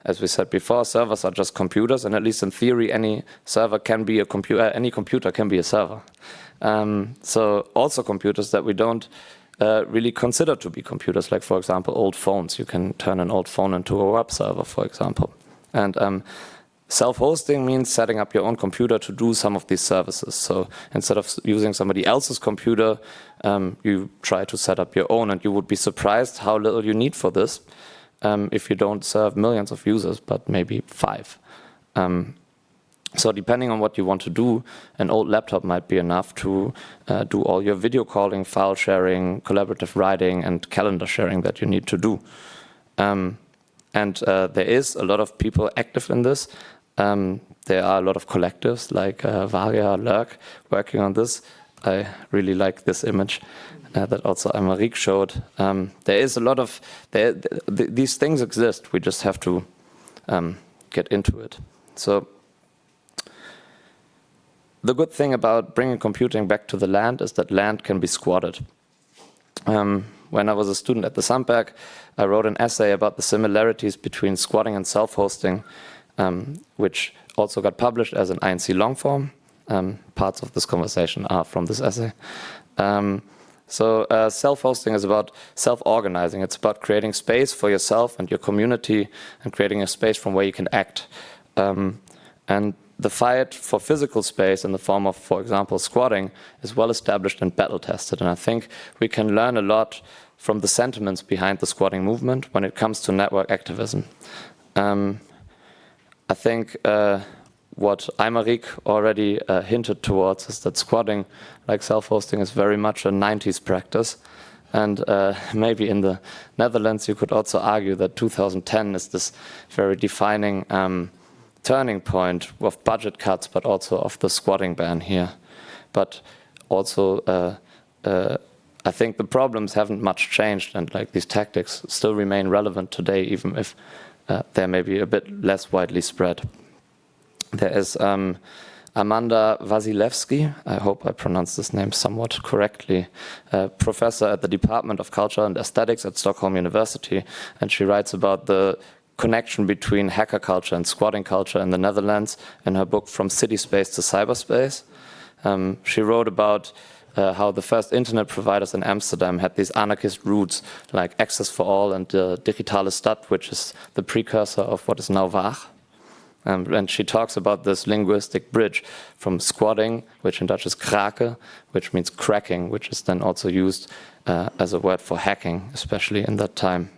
as we said before, servers are just computers, and at least in theory, any server can be a computer. Any computer can be a server. So also computers that we don't really consider to be computers, like for example, old phones. You can turn an old phone into a web server, for example. And self-hosting means setting up your own computer to do some of these services. So instead of using somebody else's computer, you try to set up your own, and you would be surprised how little you need for this if you don't serve millions of users, but maybe 5. So depending on what you want to do, an old laptop might be enough to do all your video calling, file sharing, collaborative writing, and calendar sharing that you need to do. And there is a lot of people active in this. There are a lot of collectives like Varia, Lurk working on this. I really like this image that also Aymeric showed. There is a lot of, these things exist. We just have to get into it. So the good thing about bringing computing back to the land is that land can be squatted. When I was a student at the Sandberg, I wrote an essay about the similarities between squatting and self-hosting, which also got published as an INC long form. Parts of this conversation are from this essay. So self-hosting is about self-organizing. It's about creating space for yourself and your community and creating a space from where you can act. And the fight for physical space in the form of, for example, squatting is well established and battle tested. And I think we can learn a lot from the sentiments behind the squatting movement when it comes to network activism. I think what Aymeric already hinted towards is that squatting, like self-hosting, is very much a 90s practice. And maybe in the Netherlands you could also argue that 2010 is this very defining turning point of budget cuts, but also of the squatting ban here. But also, I think the problems haven't much changed, and like these tactics still remain relevant today, even if they're maybe a bit less widely spread. There is Amanda Wasilewski, I hope I pronounced this name somewhat correctly, professor at the Department of Culture and Aesthetics at Stockholm University, and she writes about the connection between hacker culture and squatting culture in the Netherlands in her book From City Space to Cyberspace. She wrote about how the first internet providers in Amsterdam had these anarchist roots like Access for All and the Digitale Stad, which is the precursor of what is now Waag. And she talks about this linguistic bridge from squatting, which in Dutch is krake, which means cracking, which is then also used as a word for hacking, especially in that time.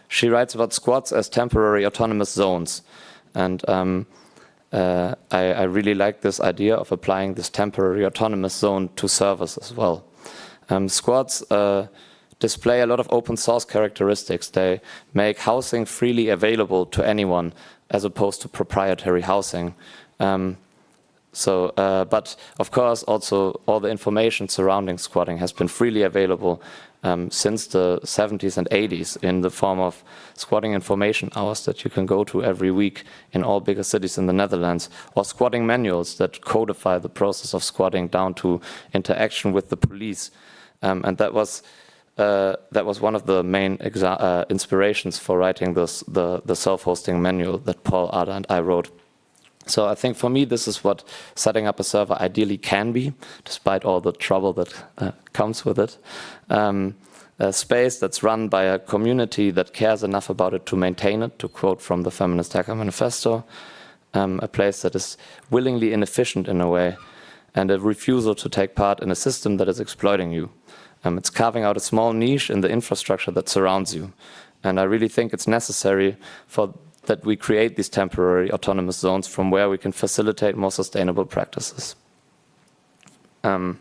She writes about squats as temporary autonomous zones. And I really like this idea of applying this temporary autonomous zone to servers as well. Squads display a lot of open source characteristics. They make housing freely available to anyone as opposed to proprietary housing. But of course also all the information surrounding squatting has been freely available since the 70s and 80s in the form of squatting information hours that you can go to every week in all bigger cities in the Netherlands, or squatting manuals that codify the process of squatting down to interaction with the police. And that was one of the main inspirations for writing the self-hosting manual that Paul, Ada, and I wrote. So I think for me, this is what setting up a server ideally can be, despite all the trouble that comes with it. A space that's run by a community that cares enough about it to maintain it, to quote from the Feminist Hacker Manifesto. A place that is willingly inefficient in a way, and a refusal to take part in a system that is exploiting you. It's carving out a small niche in the infrastructure that surrounds you. And I really think it's necessary that we create these temporary autonomous zones from where we can facilitate more sustainable practices. I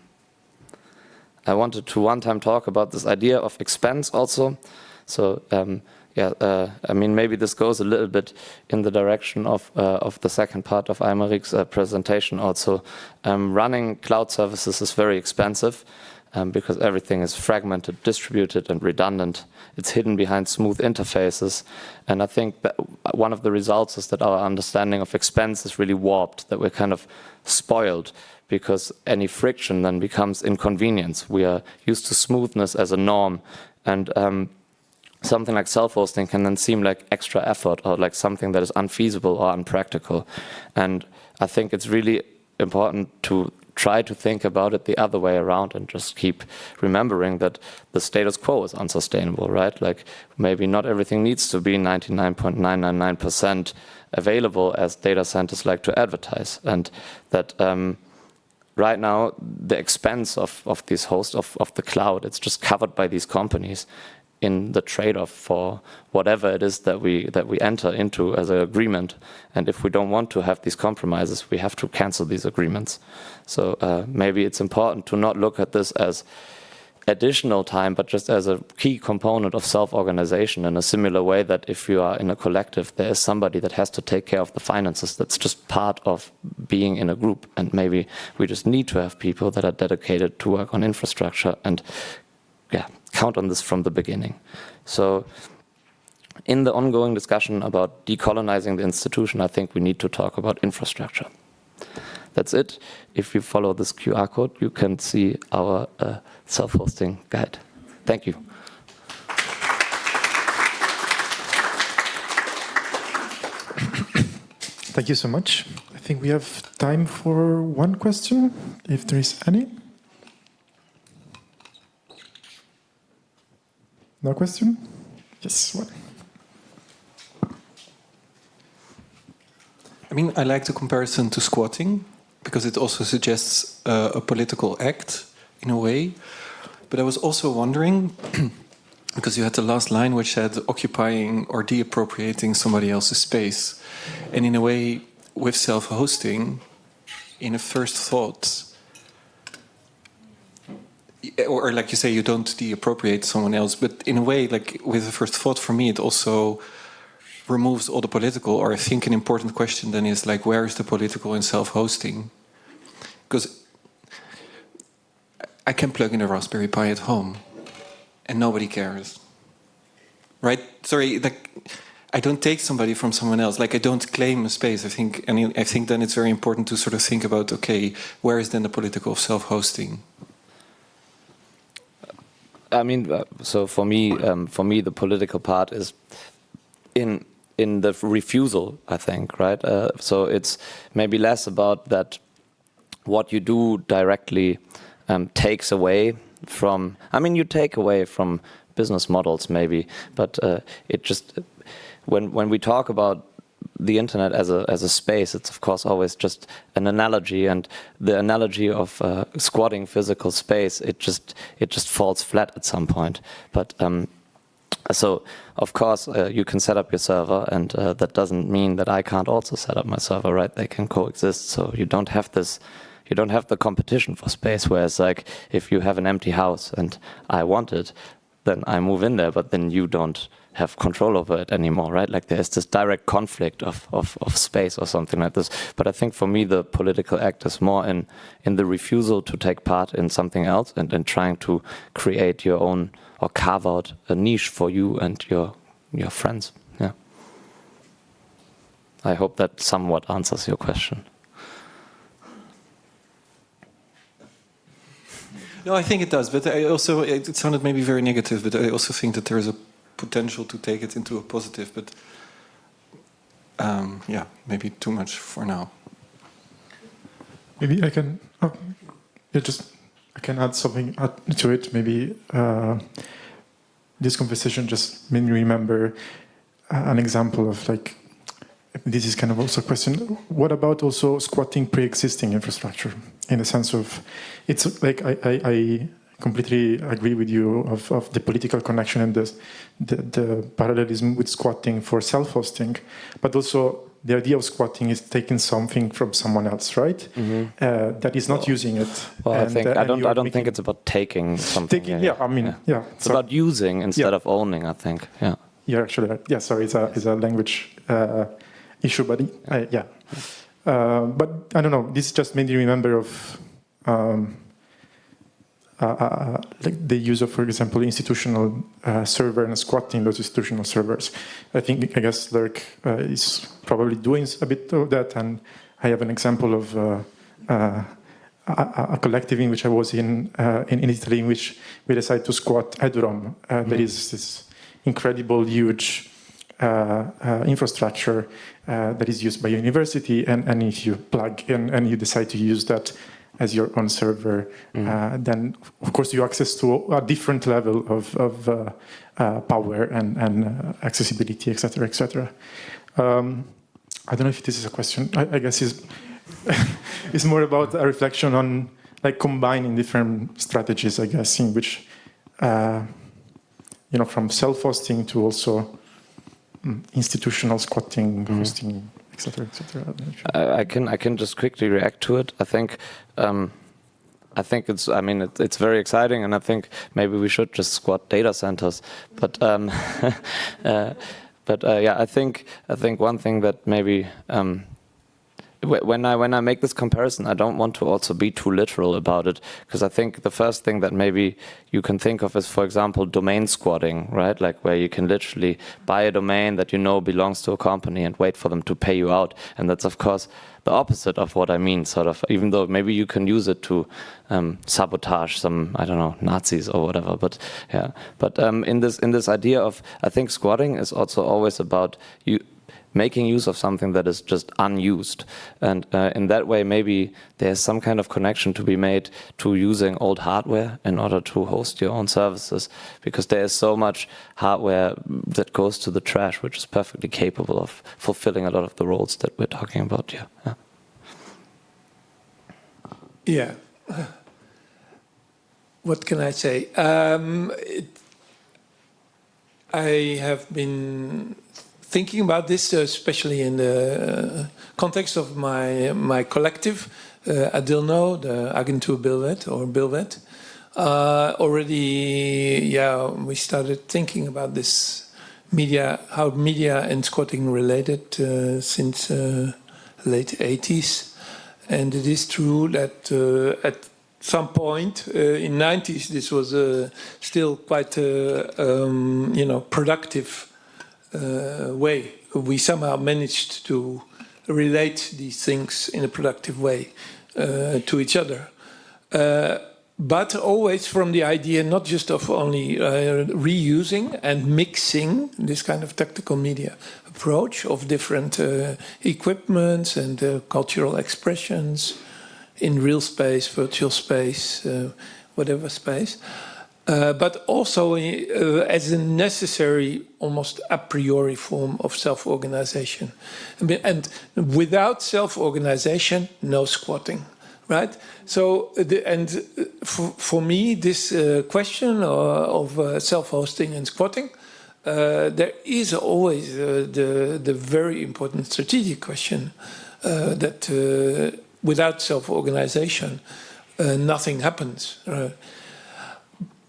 wanted to one time talk about this idea of expense also. So I mean, maybe this goes a little bit in the direction of the second part of Aymerik's presentation also. Running cloud services is very expensive. Because everything is fragmented, distributed, and redundant. It's hidden behind smooth interfaces. And I think that one of the results is that our understanding of expense is really warped, that we're kind of spoiled, because any friction then becomes inconvenience. We are used to smoothness as a norm. And something like self-hosting can then seem like extra effort or like something that is unfeasible or unpractical. And I think it's really important to try to think about it the other way around and just keep remembering that the status quo is unsustainable, right? Like maybe not everything needs to be 99.999% available as data centers like to advertise. And that right now the expense of these hosts of the cloud, it's just covered by these companies in the trade-off for whatever it is that we enter into as an agreement. And if we don't want to have these compromises, we have to cancel these agreements. So maybe it's important to not look at this as additional time, but just as a key component of self-organization in a similar way that if you are in a collective, there is somebody that has to take care of the finances. That's just part of being in a group. And maybe we just need to have people that are dedicated to work on infrastructure and count on this from the beginning. So in the ongoing discussion about decolonizing the institution, I think we need to talk about infrastructure. That's it. If you follow this QR code, you can see our self-hosting guide. Thank you. Thank you so much. I think we have time for one question, if there is any. No question? Yes, one. I mean, I like the comparison to squatting because it also suggests a political act in a way. But I was also wondering, because you had the last line which said occupying or deappropriating somebody else's space. And in a way, with self-hosting, in a first thought, or like you say, you don't deappropriate someone else, but in a way, like with the first thought, for me, it also removes all the political, or I think an important question then is like, where is the political in self-hosting? Because I can plug in a Raspberry Pi at home and nobody cares, right? Sorry, like I don't take somebody from someone else. Like I don't claim a space. I think then it's very important to sort of think about, okay, where is then the political of self-hosting? I mean, so for me, the political part is in the refusal, I think, right? So it's maybe less about that what you do directly takes away from, I mean, you take away from business models maybe, but it just, when we talk about the internet as a space, it's of course always just an analogy, and the analogy of squatting physical space, it just falls flat at some point. But so of course you can set up your server, and that doesn't mean that I can't also set up my server, right? They can coexist. So you don't have this. You don't have the competition for space. Whereas like if you have an empty house and I want it, then I move in there, but then you don't have control over it anymore, right? Like there's this direct conflict of space or something like this. But I think for me, the political act is more in the refusal to take part in something else and trying to create your own or carve out a niche for you and your friends. Yeah. I hope that somewhat answers your question. No, I think it does, but I also, it sounded maybe very negative, but I also think that there is a potential to take it into a positive, but yeah, maybe too much for now. Maybe I can, I can add something to it. Maybe this conversation just made me remember an example of like, this is kind of also a question, what about also squatting pre-existing infrastructure? In the sense of, it's like, I completely agree with you of the political connection and the parallelism with squatting for self-hosting, but also the idea of squatting is taking something from someone else, right? Mm-hmm. That is not using it. Well, and, I don't think it's about taking something. It's about using instead of owning, I think. Yeah. Yeah, actually, sorry, it's a language issue, but but I don't know. This just made me remember of like the use of, for example, institutional server and squatting those institutional servers. I guess Lurk is probably doing a bit of that, and I have an example of a collective in which I was in Italy, in which we decided to squat Edurom. There is this incredible, huge infrastructure that is used by a university, and if you plug in and you decide to use that as your own server, then of course you access to a different level of power and accessibility, etc., etc. I don't know if this is a question. I guess it's more about a reflection on like combining different strategies, I guess, in which from self-hosting to also institutional squatting, hosting, etc., etc. I can just quickly react to it. I think it's. I mean, it's very exciting, and I think maybe we should just squat data centers. But I think one thing that maybe. When I make this comparison, I don't want to also be too literal about it, because I think the first thing that maybe you can think of is, for example, domain squatting, right? Like where you can literally buy a domain that you know belongs to a company and wait for them to pay you out. And that's, of course, the opposite of what I mean, sort of, even though maybe you can use it to sabotage some, I don't know, Nazis or whatever. But yeah, but in this idea of, I think squatting is also always about you making use of something that is just unused. And in that way, maybe there's some kind of connection to be made to using old hardware in order to host your own services, because there is so much hardware that goes to the trash, which is perfectly capable of fulfilling a lot of the roles that we're talking about here. Yeah. What can I say? I have been thinking about this, especially in the context of my collective, Adilno, the Agentur Bilwet, or Bilwet. Already, we started thinking about this media, how media and squatting related since late 80s. And it is true that at some point in 90s, this was still quite, productive way. We somehow managed to relate these things in a productive way to each other. But always from the idea not just of only reusing and mixing this kind of tactical media approach of different equipments and cultural expressions in real space, virtual space, whatever space, but also as a necessary, almost a priori form of self-organization. And without self-organization, no squatting. Right. So, for me, this question of self-hosting and squatting, there is always the very important strategic question that without self-organization, nothing happens.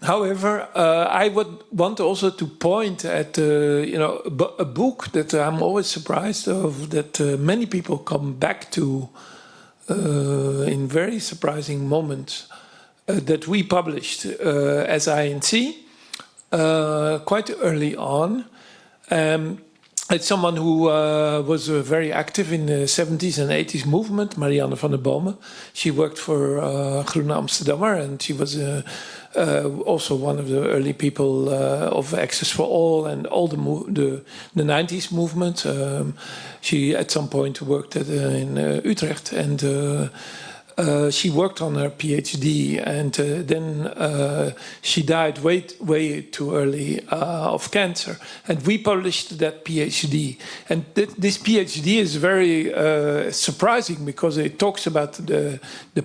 However, I would want also to point at a book that I'm always surprised of, that many people come back to. In very surprising moments that we published as INC quite early on. It's someone who was very active in the 70s and 80s movement, Marianne van der Bomen. She worked for Groene Amsterdammer, and she was also one of the early people of Access for All and all the 90s movement. She at some point worked in Utrecht, and she worked on her PhD, and then she died way too early of cancer. And we published that PhD. And this PhD is very surprising because it talks about the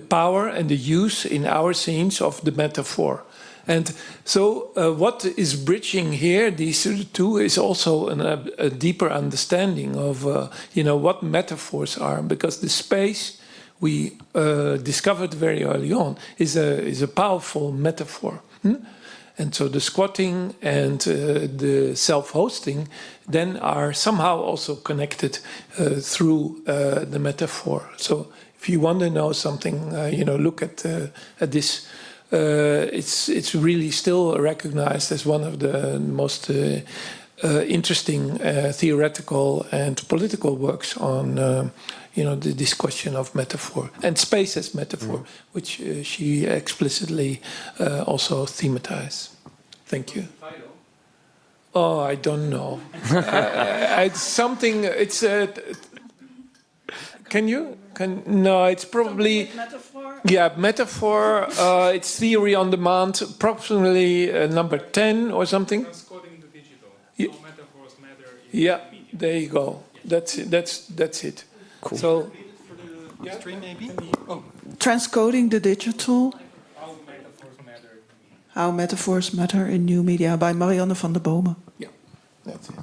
power and the use in our scenes of the metaphor. And so what is bridging here, these two, is also a deeper understanding of what metaphors are, because the space we discovered very early on is a powerful metaphor. And so the squatting and the self-hosting then are somehow also connected through the metaphor. So if you want to know something, look at this. It's really still recognized as one of the most interesting theoretical and political works on this question of metaphor and space as metaphor, which she explicitly also thematized. Thank you. Oh, I don't know. It's something. It's can you? No, it's probably metaphor. Yeah, metaphor. It's theory on demand, approximately number 10 or something. Transcoding the digital. No metaphors matter. Yeah, there you go. That's it. That's it. Cool. So, stream maybe. Oh. Transcoding the digital. How metaphors matter. How metaphors matter in new media by Marianne van der Bomen. Yeah, that's it.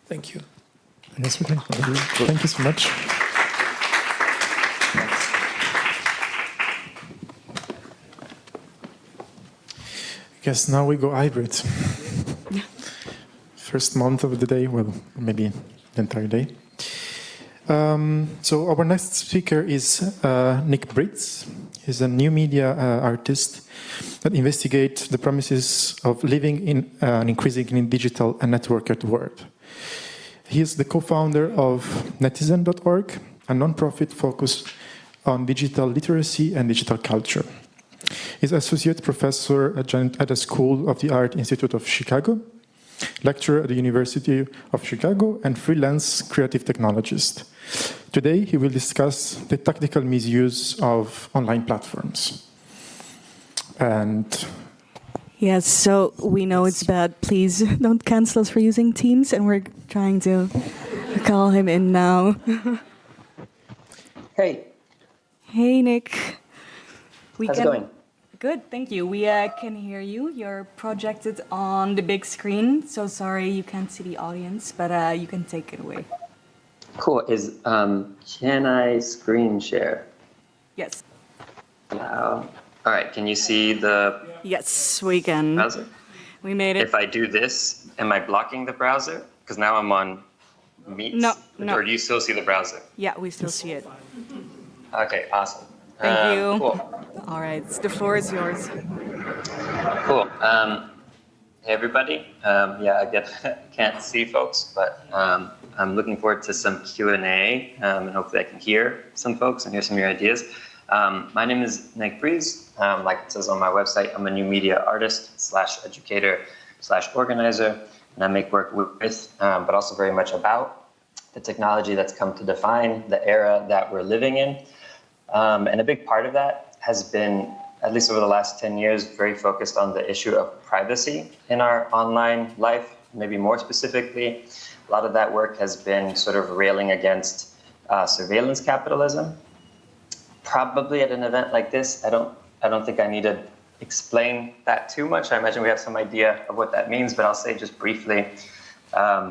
Thank you. Yes, we can. Thank you so much. I guess now we go hybrid. First month of the day, well, maybe the entire day. So our next speaker is Nick Britz. He's a new media artist that investigates the promises of living in an increasingly digital and networked world. He is the co-founder of netizen.org, a non-profit focused on digital literacy and digital culture. He's associate professor at the School of the Art Institute of Chicago, lecturer at the University of Chicago, and freelance creative technologist. Today, he will discuss the tactical misuse of online platforms. And yes, so we know it's bad. Please don't cancel us for using Teams, and we're trying to call him in now. Hey. Hey, Nick. How's it going? Good, thank you. We can hear you. You're projected on the big screen, so sorry you can't see the audience, but you can take it away. Cool. Can I screen share? Yes. Wow. All right. Can you see the Yes, we can. browser? We made it. If I do this, am I blocking the browser? Because now I'm on Meet. No. Or do you still see the browser? Yeah, we still see it. Okay. Awesome. Thank you. Cool. All right, the floor is yours. Cool. Hey everybody. Yeah, I can't see folks, but I'm looking forward to some Q&A, and hopefully I can hear some folks and hear some of your ideas. My name is Nick Breeze. Like it says on my website, I'm a new media artist / educator / organizer, and I make work with, but also very much about the technology that's come to define the era that we're living in. And a big part of that has been, at least over the last 10 years, very focused on the issue of privacy in our online life. Maybe more specifically, a lot of that work has been sort of railing against surveillance capitalism. Probably at an event like this, I don't think I need to explain that too much. I imagine we have some idea of what that means, but I'll say just briefly,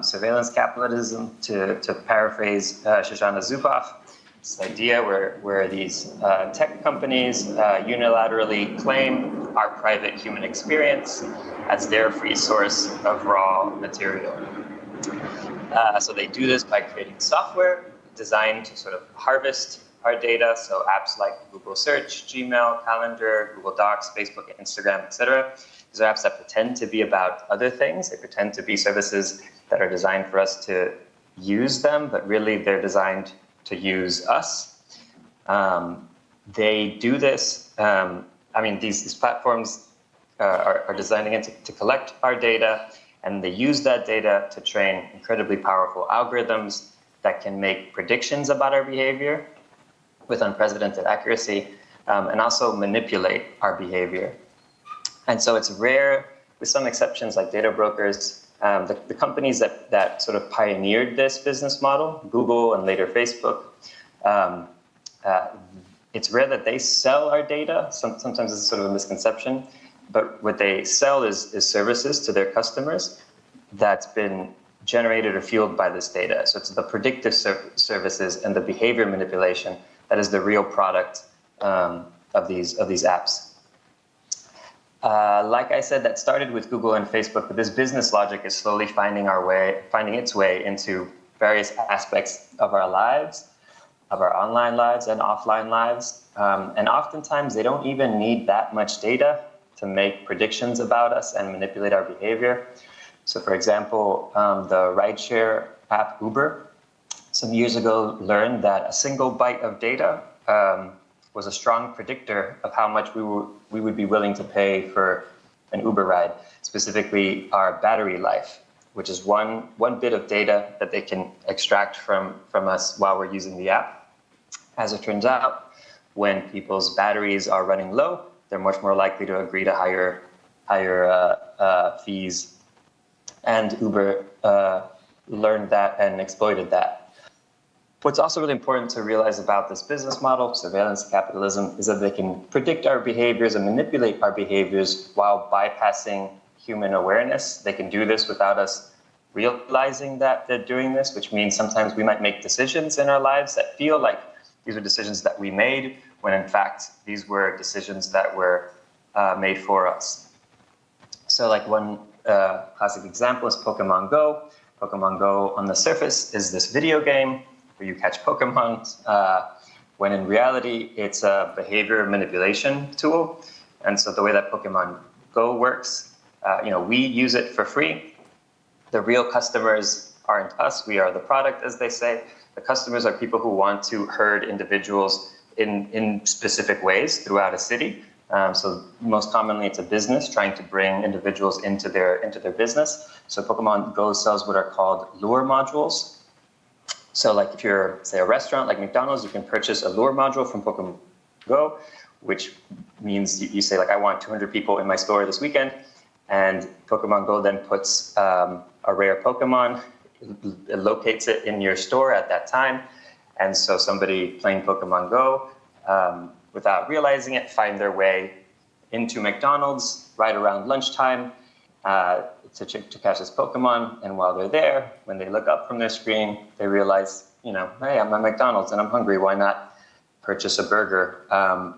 surveillance capitalism, to paraphrase Shoshana Zuboff, this idea where these tech companies unilaterally claim our private human experience as their free source of raw material. So they do this by creating software designed to sort of harvest our data. So apps like Google Search, Gmail, Calendar, Google Docs, Facebook, Instagram, etc. These are apps that pretend to be about other things. They pretend to be services that are designed for us to use them, but really they're designed to use us. They do this, these platforms are designed again to collect our data, and they use that data to train incredibly powerful algorithms that can make predictions about our behavior with unprecedented accuracy, and also manipulate our behavior. And so it's rare, with some exceptions like data brokers, the companies that sort of pioneered this business model, Google and later Facebook, it's rare that they sell our data. Sometimes it's sort of a misconception, but what they sell is services to their customers that's been generated or fueled by this data. So it's the predictive services and the behavior manipulation that is the real product of these apps. Like I said, that started with Google and Facebook, but this business logic is slowly finding its way into various aspects of our lives, of our online lives and offline lives. And oftentimes they don't even need that much data to make predictions about us and manipulate our behavior. So for example, the rideshare app Uber, some years ago learned that a single byte of data was a strong predictor of how much we would be willing to pay for an Uber ride, specifically our battery life, which is one bit of data that they can extract from us while we're using the app. As it turns out, when people's batteries are running low, they're much more likely to agree to higher fees. And Uber learned that and exploited that. What's also really important to realize about this business model, surveillance capitalism, is that they can predict our behaviors and manipulate our behaviors while bypassing human awareness. They can do this without us realizing that they're doing this, which means sometimes we might make decisions in our lives that feel like these are decisions that we made, when in fact these were decisions that were made for us. So like one classic example is Pokemon Go. Pokemon Go on the surface is this video game where you catch Pokemon, when in reality it's a behavior manipulation tool. And so the way that Pokemon Go works, we use it for free. The real customers aren't us, we are the product, as they say. The customers are people who want to herd individuals in specific ways throughout a city. So most commonly it's a business trying to bring individuals into their business. So Pokemon Go sells what are called lure modules. So like if you're, say, a restaurant like McDonald's, you can purchase a lure module from Pokemon Go, which means you say, like, I want 200 people in my store this weekend. And Pokemon Go then puts a rare Pokemon, it locates it in your store at that time. And so somebody playing Pokemon Go, without realizing it, find their way into McDonald's right around lunchtime to catch this Pokemon. And while they're there, when they look up from their screen, they realize, hey, I'm at McDonald's and I'm hungry. Why not purchase a burger?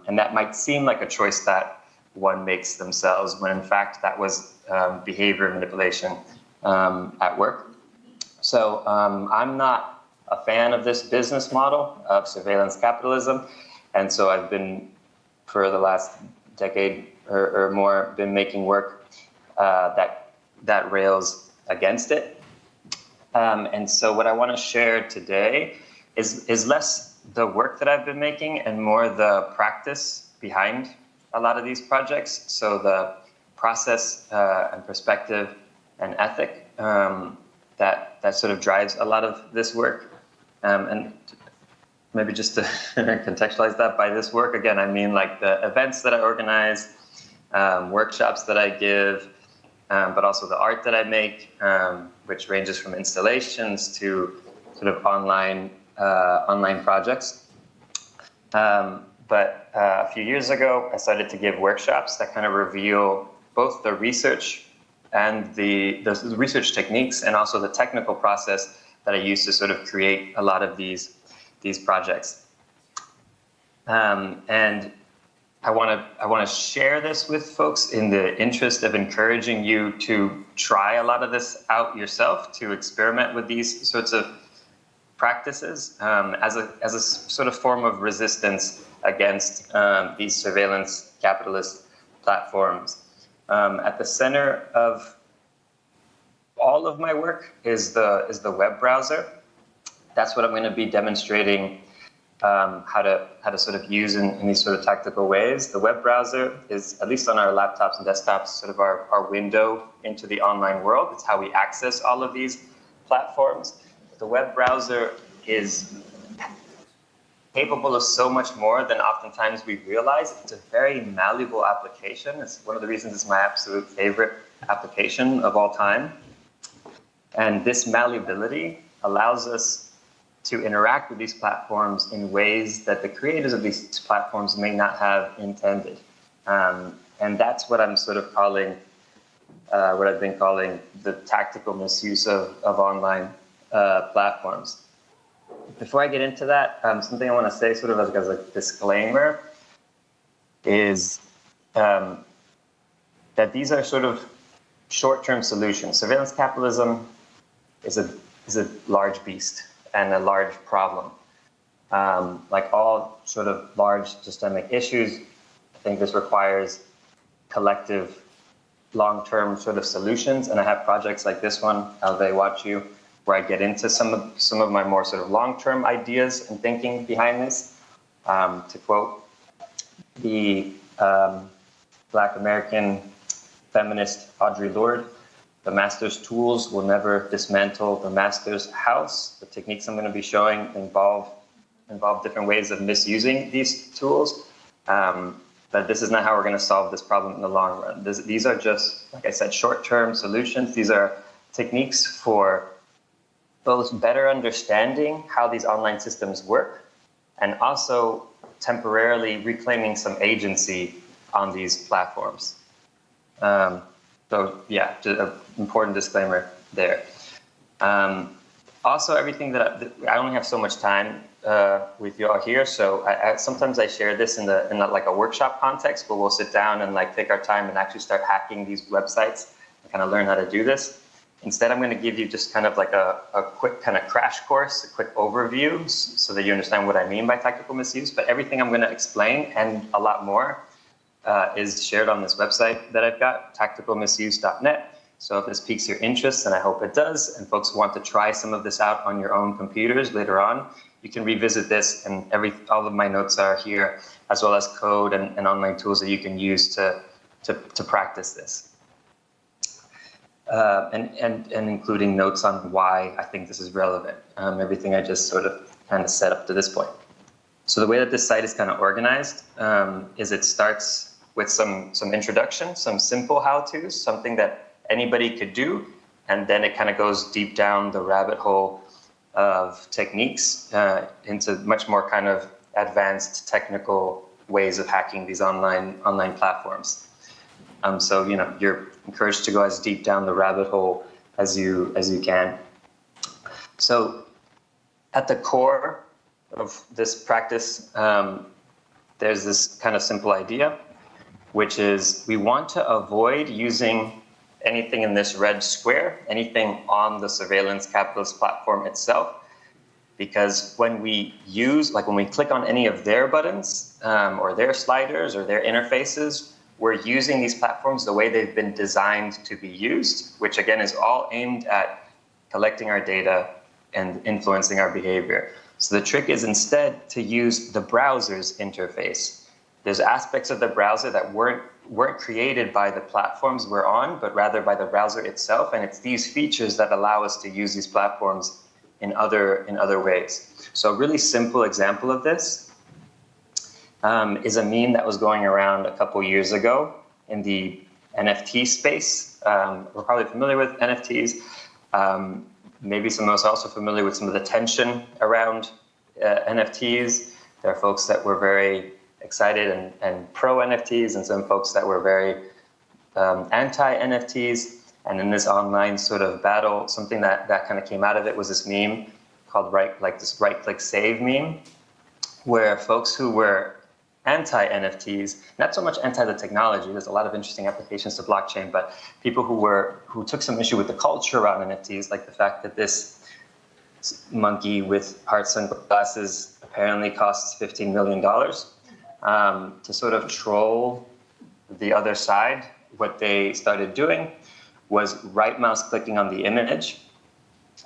And that might seem like a choice that one makes themselves, when in fact that was behavior manipulation at work. So I'm not a fan of this business model of surveillance capitalism. And so I've been, for the last decade or more, been making work that that rails against it. And so what I want to share today is less the work that I've been making and more the practice behind a lot of these projects. So the process and perspective and ethic that sort of drives a lot of this work. And maybe just to contextualize that, by this work, again, I mean like the events that I organize, workshops that I give, but also the art that I make, which ranges from installations to sort of online projects. But a few years ago, I started to give workshops that kind of reveal both the research and the research techniques and also the technical process that I use to sort of create a lot of these projects. And I want to share this with folks in the interest of encouraging you to try a lot of this out yourself, to experiment with these sorts of practices as a sort of form of resistance against these surveillance capitalist platforms. At the center of all of my work is the web browser. That's what I'm going to be demonstrating how to sort of use in these sort of tactical ways. The web browser is, at least on our laptops and desktops, sort of our window into the online world. It's how we access all of these platforms. The web browser is capable of so much more than oftentimes we realize. It's a very malleable application. It's one of the reasons it's my absolute favorite application of all time. And this malleability allows us to interact with these platforms in ways that the creators of these platforms may not have intended. And that's what I'm sort of calling, what I've been calling the tactical misuse of online platforms. Before I get into that, something I want to say sort of as a disclaimer is that these are sort of short-term solutions. Surveillance capitalism is a large beast and a large problem. Like all sort of large systemic issues, I think this requires collective long-term sort of solutions. And I have projects like this one, Alve Watch You, where I get into some of my more sort of long-term ideas and thinking behind this. To quote the Black American feminist Audre Lorde, the master's tools will never dismantle the master's house. The techniques I'm going to be showing involve different ways of misusing these tools. But this is not how we're going to solve this problem in the long run. These are just, like I said, short-term solutions. These are techniques for both better understanding how these online systems work and also temporarily reclaiming some agency on these platforms. So yeah, just an important disclaimer there. Also, everything that I only have so much time with you all here, so sometimes I share this in like a workshop context where we'll sit down and like take our time and actually start hacking these websites and kind of learn how to do this. Instead, I'm going to give you just kind of like a quick kind of crash course, a quick overview so that you understand what I mean by tactical misuse. But everything I'm going to explain and a lot more is shared on this website that I've got, tacticalmisuse.net. So if this piques your interest, and I hope it does, and folks want to try some of this out on your own computers later on, you can revisit this, and all of my notes are here, as well as code and online tools that you can use to practice this. And including notes on why I think this is relevant. Everything I just sort of kind of set up to this point. So the way that this site is kind of organized is it starts with some introduction, some simple how-tos, something that anybody could do, and then it kind of goes deep down the rabbit hole of techniques into much more kind of advanced technical ways of hacking these online platforms. So you're encouraged to go as deep down the rabbit hole as you can. So at the core of this practice, there's this kind of simple idea, which is we want to avoid using anything in this red square, anything on the surveillance capitalist platform itself, because when we click on any of their buttons or their sliders or their interfaces, we're using these platforms the way they've been designed to be used, which again is all aimed at collecting our data and influencing our behavior. So the trick is instead to use the browser's interface. There's aspects of the browser that weren't created by the platforms we're on, but rather by the browser itself. And it's these features that allow us to use these platforms in other ways. So a really simple example of this is a meme that was going around a couple years ago in the NFT space. We're probably familiar with NFTs. Maybe some of us are also familiar with some of the tension around NFTs. There are folks that were very excited and pro NFTs, and some folks that were very anti NFTs. And in this online sort of battle, something that kind of came out of it was this meme called right-click save meme, where folks who were anti NFTs, not so much anti the technology, there's a lot of interesting applications to blockchain, but people who took some issue with the culture around NFTs, like the fact that this monkey with heart sunglasses apparently costs $15 million, to sort of troll the other side. What they started doing was right mouse clicking on the image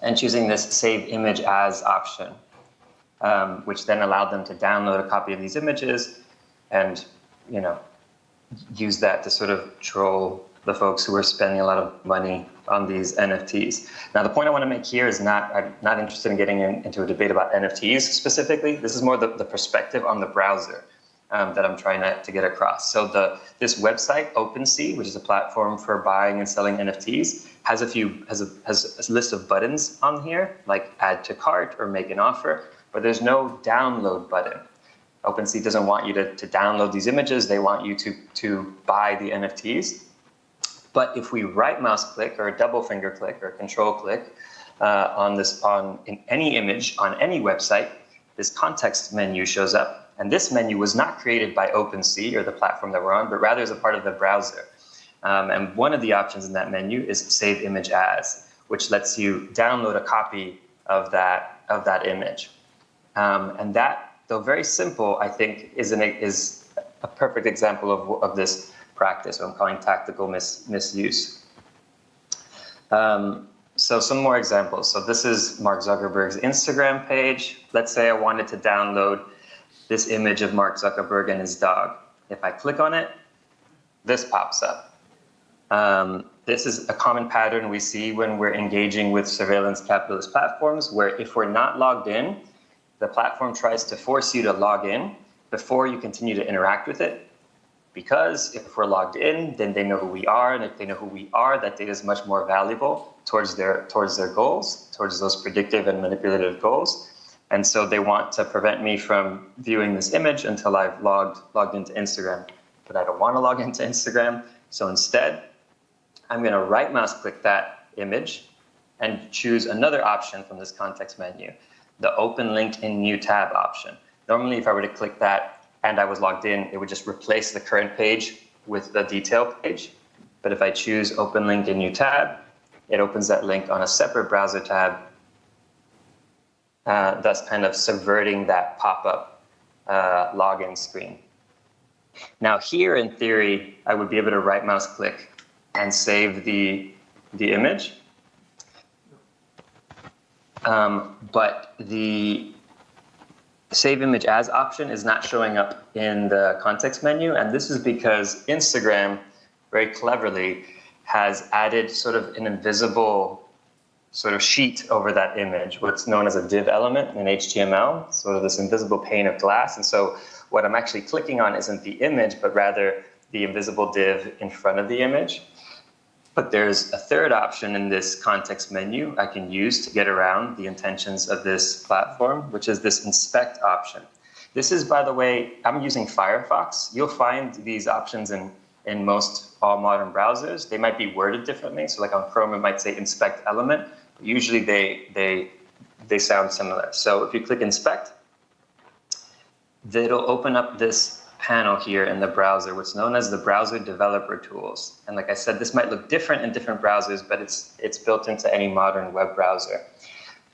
and choosing this save image as option, which then allowed them to download a copy of these images and, you know, use that to sort of troll the folks who are spending a lot of money on these NFTs. Now, the point I want to make here is I'm not interested in getting into a debate about NFTs specifically. This is more the perspective on the browser that I'm trying to get across. So this website, OpenSea, which is a platform for buying and selling NFTs, has a list of buttons on here, like add to cart or make an offer, but there's no download button. OpenSea doesn't want you to download these images. They want you to buy the NFTs. But if we right mouse click or double finger click or control click in any image on any website, this context menu shows up. And this menu was not created by OpenSea or the platform that we're on, but rather as a part of the browser. And one of the options in that menu is save image as, which lets you download a copy of that image. And that, though very simple, I think is a perfect example of this practice, what I'm calling tactical misuse. So some more examples. So this is Mark Zuckerberg's Instagram page. Let's say I wanted to download this image of Mark Zuckerberg and his dog. If I click on it, this pops up. This is a common pattern we see when we're engaging with surveillance capitalist platforms, where if we're not logged in, the platform tries to force you to log in before you continue to interact with it. Because if we're logged in, then they know who we are, and if they know who we are, that data is much more valuable towards their goals, towards those predictive and manipulative goals. And so they want to prevent me from viewing this image until I've logged into Instagram. But I don't want to log into Instagram. So instead, I'm going to right mouse click that image and choose another option from this context menu, the open link in new tab option. Normally, if I were to click that and I was logged in, it would just replace the current page with the detail page. But if I choose open link in new tab, it opens that link on a separate browser tab, thus kind of subverting that pop-up login screen. Now here, in theory, I would be able to right mouse click and save the image. But the save image as option is not showing up in the context menu. And this is because Instagram, very cleverly, has added sort of an invisible sort of sheet over that image, what's known as a div element in HTML, sort of this invisible pane of glass. And so what I'm actually clicking on isn't the image, but rather the invisible div in front of the image. But there's a third option in this context menu I can use to get around the intentions of this platform, which is this inspect option. This is, by the way, I'm using Firefox. You'll find these options in most all modern browsers. They might be worded differently. So like on Chrome, it might say inspect element. But usually they sound similar. So if you click inspect, it'll open up this panel here in the browser, what's known as the browser developer tools. And like I said, this might look different in different browsers, but it's built into any modern web browser.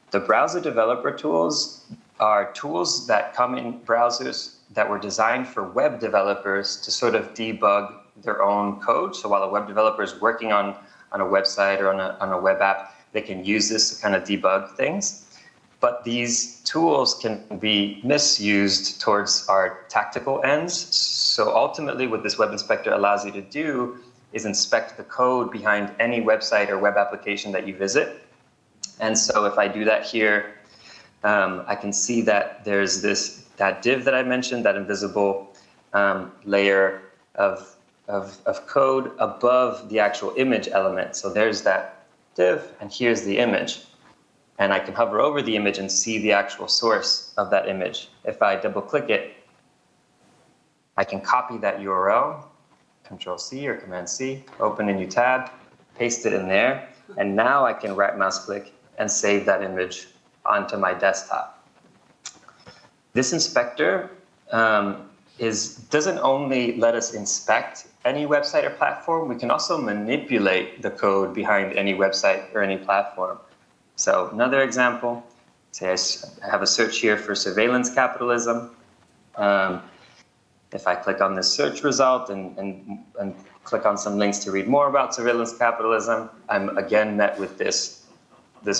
The browser developer tools are tools that come in browsers that were designed for web developers to sort of debug their own code. So while a web developer is working on a website or on a web app, they can use this to kind of debug things. But these tools can be misused towards our tactical ends. So ultimately, what this web inspector allows you to do is inspect the code behind any website or web application that you visit. And so if I do that here, I can see that there's that div that I mentioned, that invisible layer of code above the actual image element. So there's that div, and here's the image. And I can hover over the image and see the actual source of that image. If I double click it, I can copy that URL, Control C or Command C, open a new tab, paste it in there, and now I can right mouse click and save that image onto my desktop. This inspector doesn't only let us inspect any website or platform, we can also manipulate the code behind any website or any platform. So another example, say I have a search here for surveillance capitalism. If I click on this search result and click on some links to read more about surveillance capitalism, I'm again met with this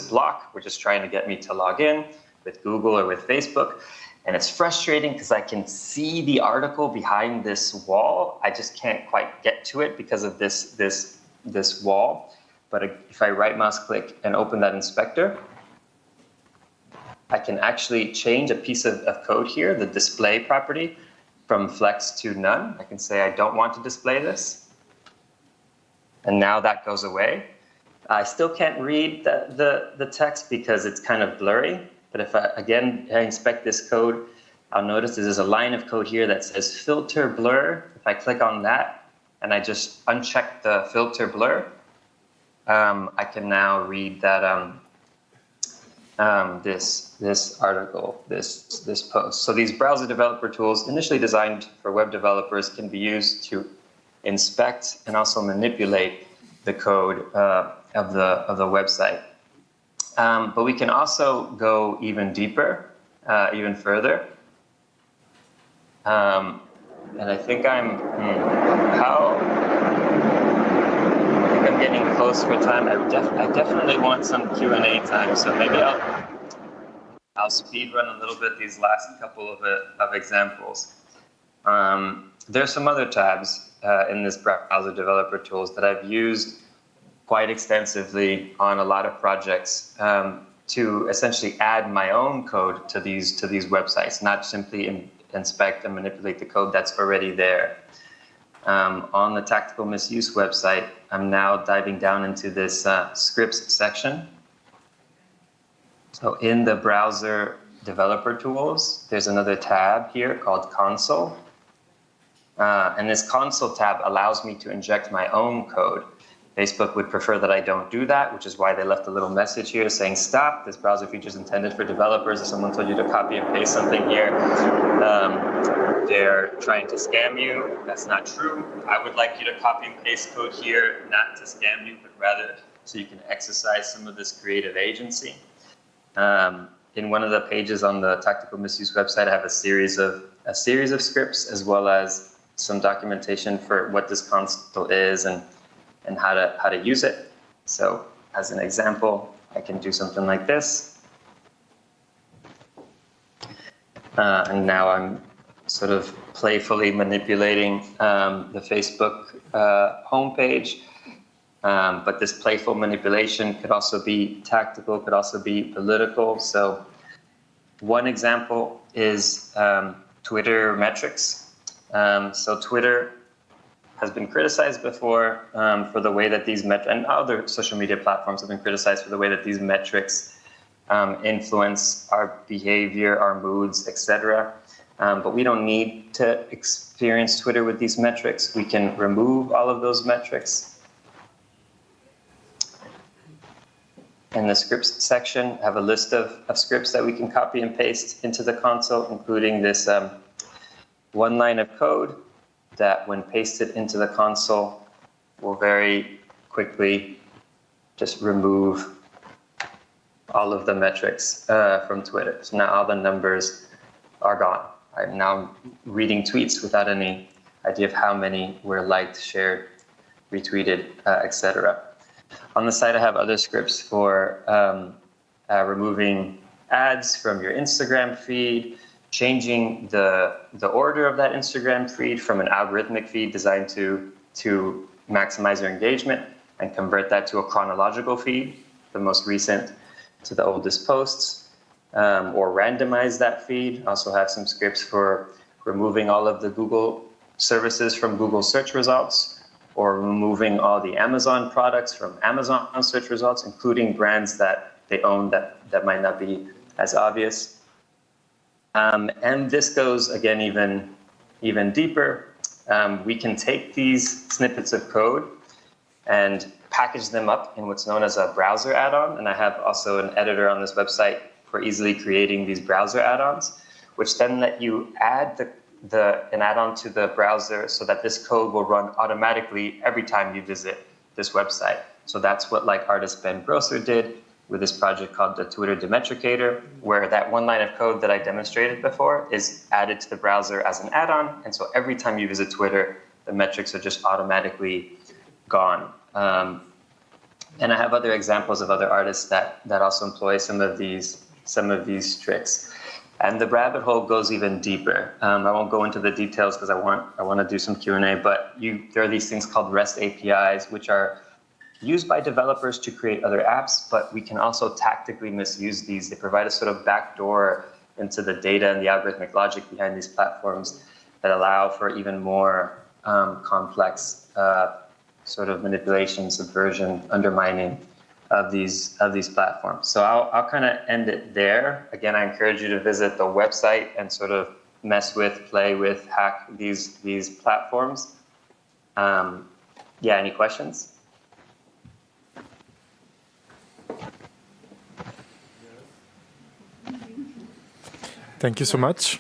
block, which is trying to get me to log in with Google or with Facebook. And it's frustrating because I can see the article behind this wall. I just can't quite get to it because of this wall. But if I right mouse click and open that inspector, I can actually change a piece of code here, the display property, from flex to none. I can say I don't want to display this. And now that goes away. I still can't read the text because it's kind of blurry. But if I inspect this code, I'll notice there's a line of code here that says filter blur. If I click on that and I just uncheck the filter blur, I can now read that this article, this post. So these browser developer tools, initially designed for web developers, can be used to inspect and also manipulate the code of the website. But we can also go even deeper, even further. And I think I'm getting close for time. I definitely want some Q&A time, so maybe I'll speed run a little bit these last couple of examples. There's some other tabs in this browser developer tools that I've used quite extensively on a lot of projects to essentially add my own code to these websites, not simply inspect and manipulate the code that's already there. On the tactical misuse website, I'm now diving down into this scripts section. So in the browser developer tools, there's another tab here called console. And this console tab allows me to inject my own code. Facebook would prefer that I don't do that, which is why they left a little message here saying, stop, this browser feature is intended for developers. If someone told you to copy and paste something here, they're trying to scam you. That's not true. I would like you to copy and paste code here, not to scam you, but rather so you can exercise some of this creative agency. In one of the pages on the Tactical Misuse website, I have a series of scripts, as well as some documentation for what this console is and how to use it. So as an example, I can do something like this. And now I'm sort of playfully manipulating the Facebook homepage. But this playful manipulation could also be tactical, could also be political. So one example is Twitter metrics. So Twitter has been criticized before for the way that these metrics, and other social media platforms have been criticized for the way that these metrics influence our behavior, our moods, etc. But we don't need to experience Twitter with these metrics. We can remove all of those metrics. In the scripts section, I have a list of scripts that we can copy and paste into the console, including this one line of code that when pasted into the console will very quickly just remove all of the metrics from Twitter. So now all the numbers are gone. I'm now reading tweets without any idea of how many were liked, shared, retweeted, etc. On the side, I have other scripts for removing ads from your Instagram feed, changing the order of that Instagram feed from an algorithmic feed designed to maximize your engagement and convert that to a chronological feed, the most recent to the oldest posts, or randomize that feed. Also have some scripts for removing all of the Google services from Google search results, or removing all the Amazon products from Amazon search results, including brands that they own that might not be as obvious. And this goes, again, even deeper. We can take these snippets of code and package them up in what's known as a browser add-on. And I have also an editor on this website for easily creating these browser add-ons, which then let you add an add-on to the browser so that this code will run automatically every time you visit this website. So that's what like artist Ben Grosser did with this project called the Twitter Demetricator, where that one line of code that I demonstrated before is added to the browser as an add-on. And so every time you visit Twitter, the metrics are just automatically gone. And I have other examples of other artists that also employ some of these tricks. And the rabbit hole goes even deeper. I won't go into the details because I want to do some Q&A, but there are these things called REST APIs, which are used by developers to create other apps, but we can also tactically misuse these. They provide a sort of backdoor into the data and the algorithmic logic behind these platforms that allow for even more complex sort of manipulation, subversion, undermining of these platforms. So I'll kind of end it there. Again, I encourage you to visit the website and sort of mess with, play with, hack these platforms. Any questions? Thank you so much.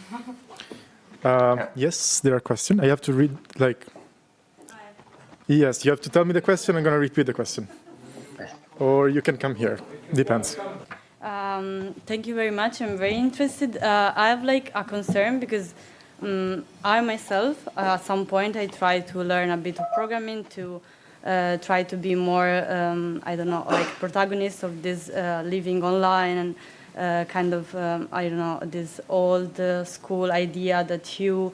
Yes, there are questions. I have to read, yes, you have to tell me the question. I'm going to repeat the question. Or you can come here. Depends. Thank you very much. I'm very interested. I have a concern because I myself, at some point, I tried to learn a bit of programming to try to be more, protagonist of this living online and this old school idea that you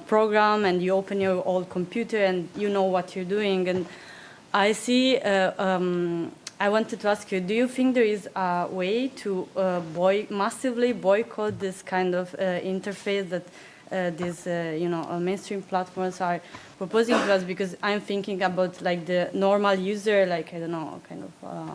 program and you open your old computer and you know what you're doing. And I see, I wanted to ask you, do you think there is a way to massively boycott this kind of interface that these, mainstream platforms are proposing to us? Because I'm thinking about the normal user,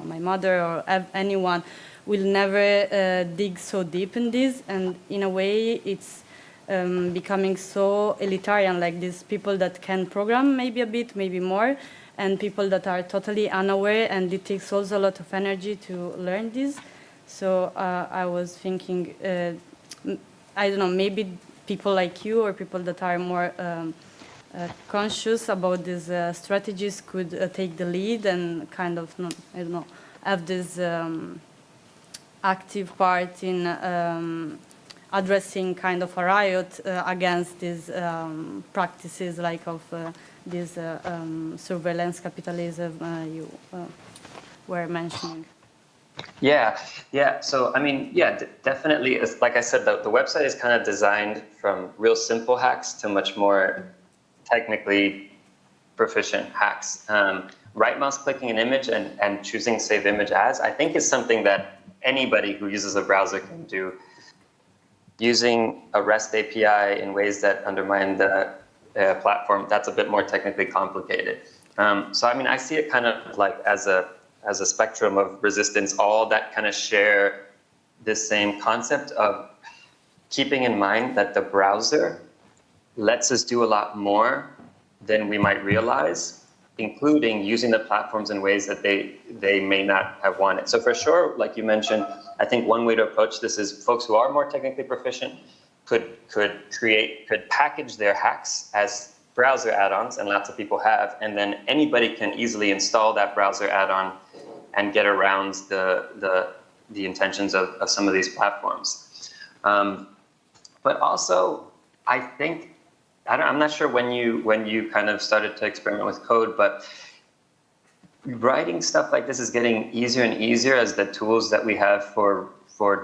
my mother or anyone will never dig so deep in this, and in a way it's becoming so elitarian, like these people that can program maybe a bit, maybe more, and people that are totally unaware, and it takes also a lot of energy to learn this. So I was thinking, maybe people like you or people that are more conscious about these strategies could take the lead and have this active part in addressing kind of a riot against these practices of this surveillance capitalism you were mentioning. Yeah. So, definitely. Like I said, the website is kind of designed from real simple hacks to much more technically proficient hacks. Right mouse clicking an image and choosing save image as, I think, is something that anybody who uses a browser can do. Using a REST API in ways that undermine the platform, that's a bit more technically complicated. So I see it kind of as a spectrum of resistance, all that kind of share this same concept of keeping in mind that the browser lets us do a lot more than we might realize, including using the platforms in ways that they may not have wanted. So for sure, like you mentioned, I think one way to approach this is folks who are more technically proficient could package their hacks as browser add-ons, and lots of people have, and then anybody can easily install that browser add-on and get around the intentions of some of these platforms. But also, I think, I'm not sure when you kind of started to experiment with code, but writing stuff like this is getting easier and easier as the tools that we have for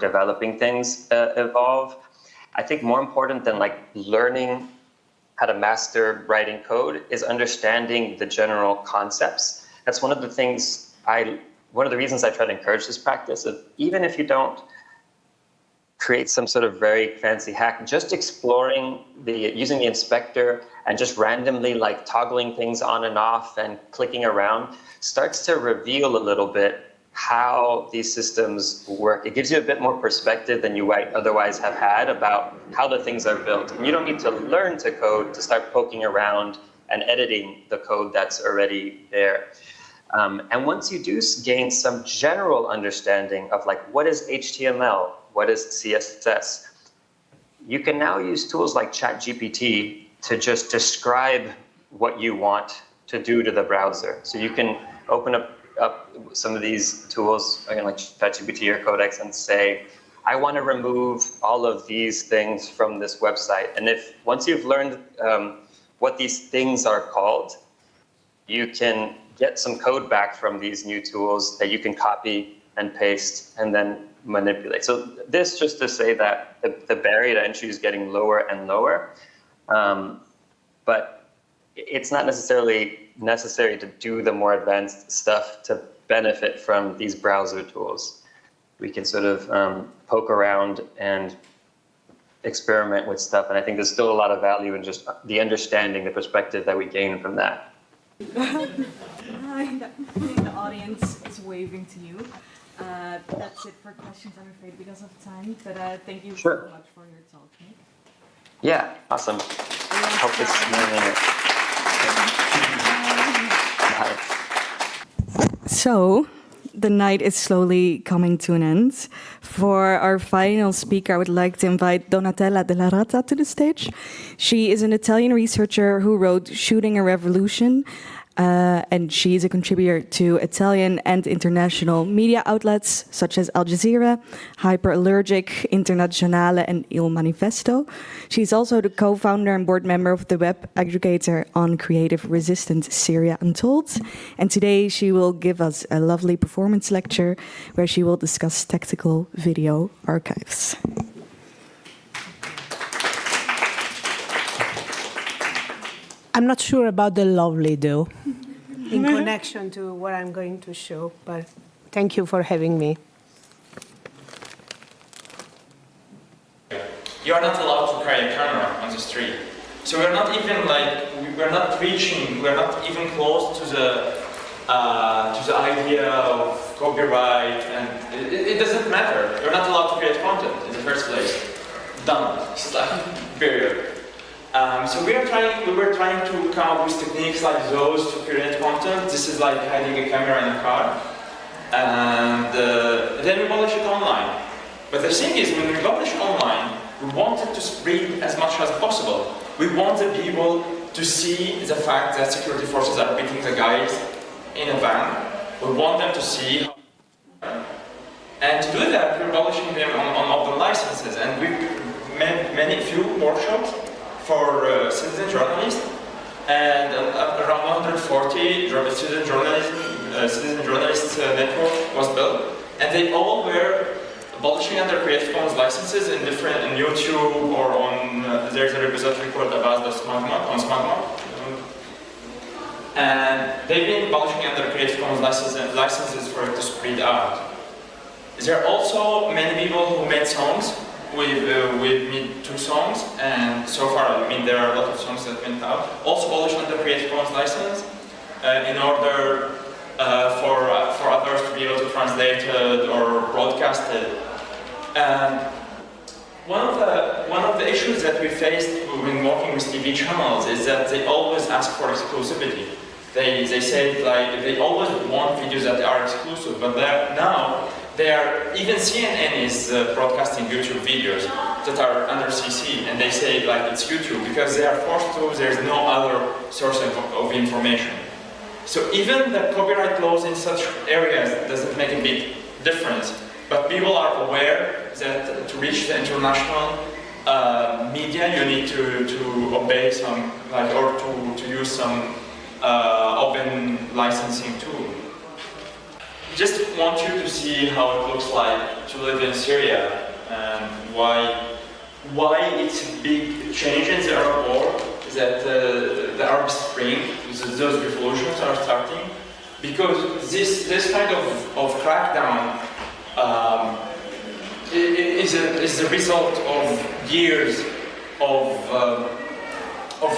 developing things evolve. I think more important than like learning how to master writing code is understanding the general concepts. That's one of the things one of the reasons I try to encourage this practice of, even if you don't create some sort of very fancy hack, just exploring using the inspector and just randomly like toggling things on and off and clicking around starts to reveal a little bit how these systems work. It gives you a bit more perspective than you might otherwise have had about how the things are built. And you don't need to learn to code to start poking around and editing the code that's already there. And once you do gain some general understanding of like, what is HTML, what is CSS, you can now use tools like ChatGPT to just describe what you want to do to the browser. So you can open up some of these tools, again, like ChatGPT or Codex, and say, I want to remove all of these things from this website. And once you've learned what these things are called, you can get some code back from these new tools that you can copy and paste and then manipulate. So this just to say that the barrier to entry is getting lower and lower, but it's not necessarily necessary to do the more advanced stuff to benefit from these browser tools. We can sort of poke around and experiment with stuff, and I think there's still a lot of value in just the understanding, the perspective that we gain from that. The audience is waving to you. That's it for questions, I'm afraid, because of time. But thank you so much for your talk, Nick. Yeah, awesome. Hope this So, the night is slowly coming to an end. For our final speaker, I would like to invite Donatella Della Rata to the stage. She is an Italian researcher who wrote Shooting a Revolution, and she is a contributor to Italian and international media outlets such as Al Jazeera, Hyperallergic, Internazionale, and Il Manifesto. She's also the co-founder and board member of the web aggregator on creative resistance Syria Untold. And today she will give us a lovely performance lecture where she will discuss tactical video archives. I'm not sure about the lovely, though, in connection to what I'm going to show, but thank you for having me. You are not allowed to carry a camera on the street. So we're not even we're not even close to the idea of copyright, and it doesn't matter. You're not allowed to create content in the first place. Done. It's like period. So we were trying to come up with techniques like those to create content. This is like hiding a camera in a car, and then we publish it online. But the thing is, when we publish online, we want it to spread as much as possible. We want the people to see the fact that security forces are beating the guys in a van. We want them to see how. And to do that, we're publishing them on open licenses, and we've made few workshops for citizen journalists, and around 140 citizen journalists network was built, and they all were publishing under Creative Commons licenses in YouTube or on there's a repository called Avaz.smagma on Smagma, and they've been publishing under Creative Commons licenses for it to spread out. There are also many people who made songs. We've made 2 songs, and so far, I mean, there are a lot of songs that went out. Also published under Creative Commons license, in order for others to be able to translate it or broadcast it. And one of the issues that we faced when working with TV channels is that they always ask for exclusivity. They say like they always want videos that are exclusive, but now. Even CNN is broadcasting YouTube videos that are under CC, and they say like it's YouTube because they are forced to. There's no other source of information. So even the copyright laws in such areas doesn't make a big difference. But people are aware that to reach the international media, you need to obey some, like, or to use some open licensing tool. Just want you to see how it looks like to live in Syria and why it's a big change in the Arab world, that the Arab Spring, those revolutions are starting, because this kind of crackdown is the result of years of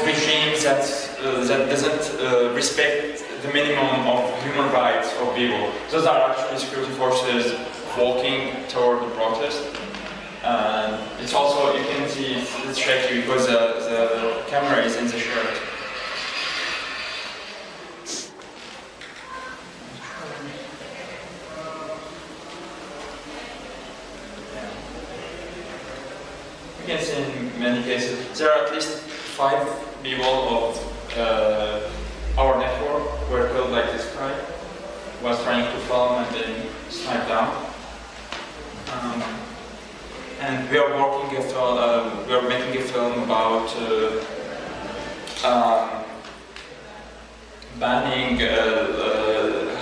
regimes that doesn't respect the minimum of human rights of people. Those are actually security forces walking toward the protest. And it's also, you can see it's shaky because the camera is in the shirt. You can see in many cases, there are at least 5 people of our network were killed like this guy, was trying to film and then sniped down. And we are working we are making a film about banning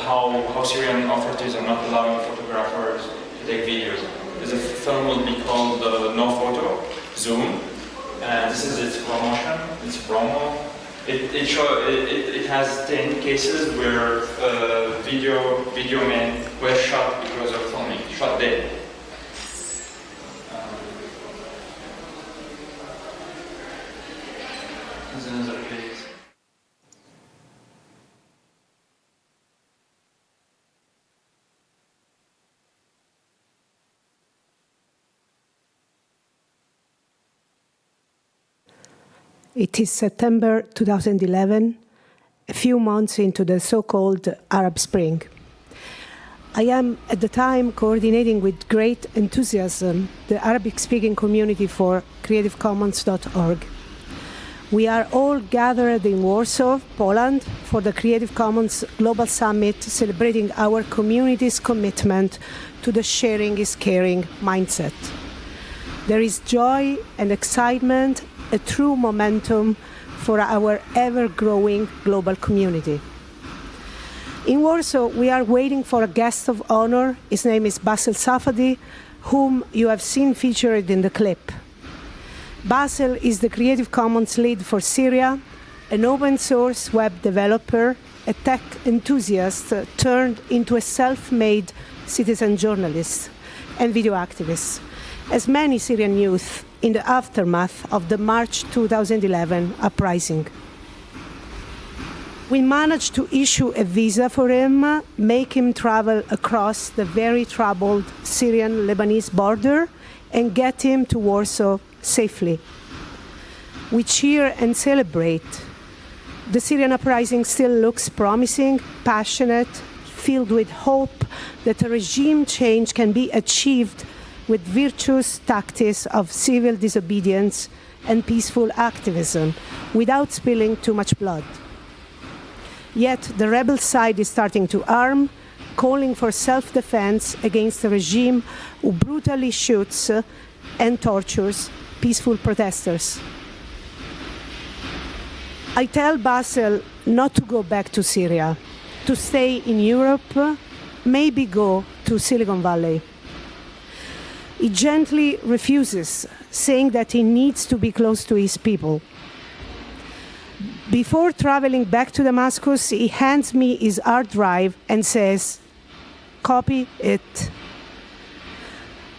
how Syrian authorities are not allowing photographers to take videos. The film will be called No Photo, Zoom, and this is its promotion, its promo. It has 10 cases where video men were shot because of filming, shot dead. There's another case. It is September 2011, a few months into the so-called Arab Spring. I am, at the time, coordinating with great enthusiasm the Arabic-speaking community for creativecommons.org. We are all gathered in Warsaw, Poland, for the Creative Commons Global Summit, celebrating our community's commitment to the sharing is caring mindset. There is joy and excitement, a true momentum for our ever-growing global community. In Warsaw, we are waiting for a guest of honor. His name is Basil Safadi, whom you have seen featured in the clip. Basil is the Creative Commons lead for Syria, an open-source web developer, a tech enthusiast turned into a self-made citizen journalist and video activist, as many Syrian youth in the aftermath of the March 2011 uprising. We managed to issue a visa for him, make him travel across the very troubled Syrian-Lebanese border, and get him to Warsaw safely. We cheer and celebrate. The Syrian uprising still looks promising, passionate, filled with hope that a regime change can be achieved with virtuous tactics of civil disobedience and peaceful activism, without spilling too much blood. Yet the rebel side is starting to arm, calling for self-defense against a regime who brutally shoots and tortures peaceful protesters. I tell Basil not to go back to Syria, to stay in Europe, maybe go to Silicon Valley. He gently refuses, saying that he needs to be close to his people. Before traveling back to Damascus, he hands me his hard drive and says, "Copy it."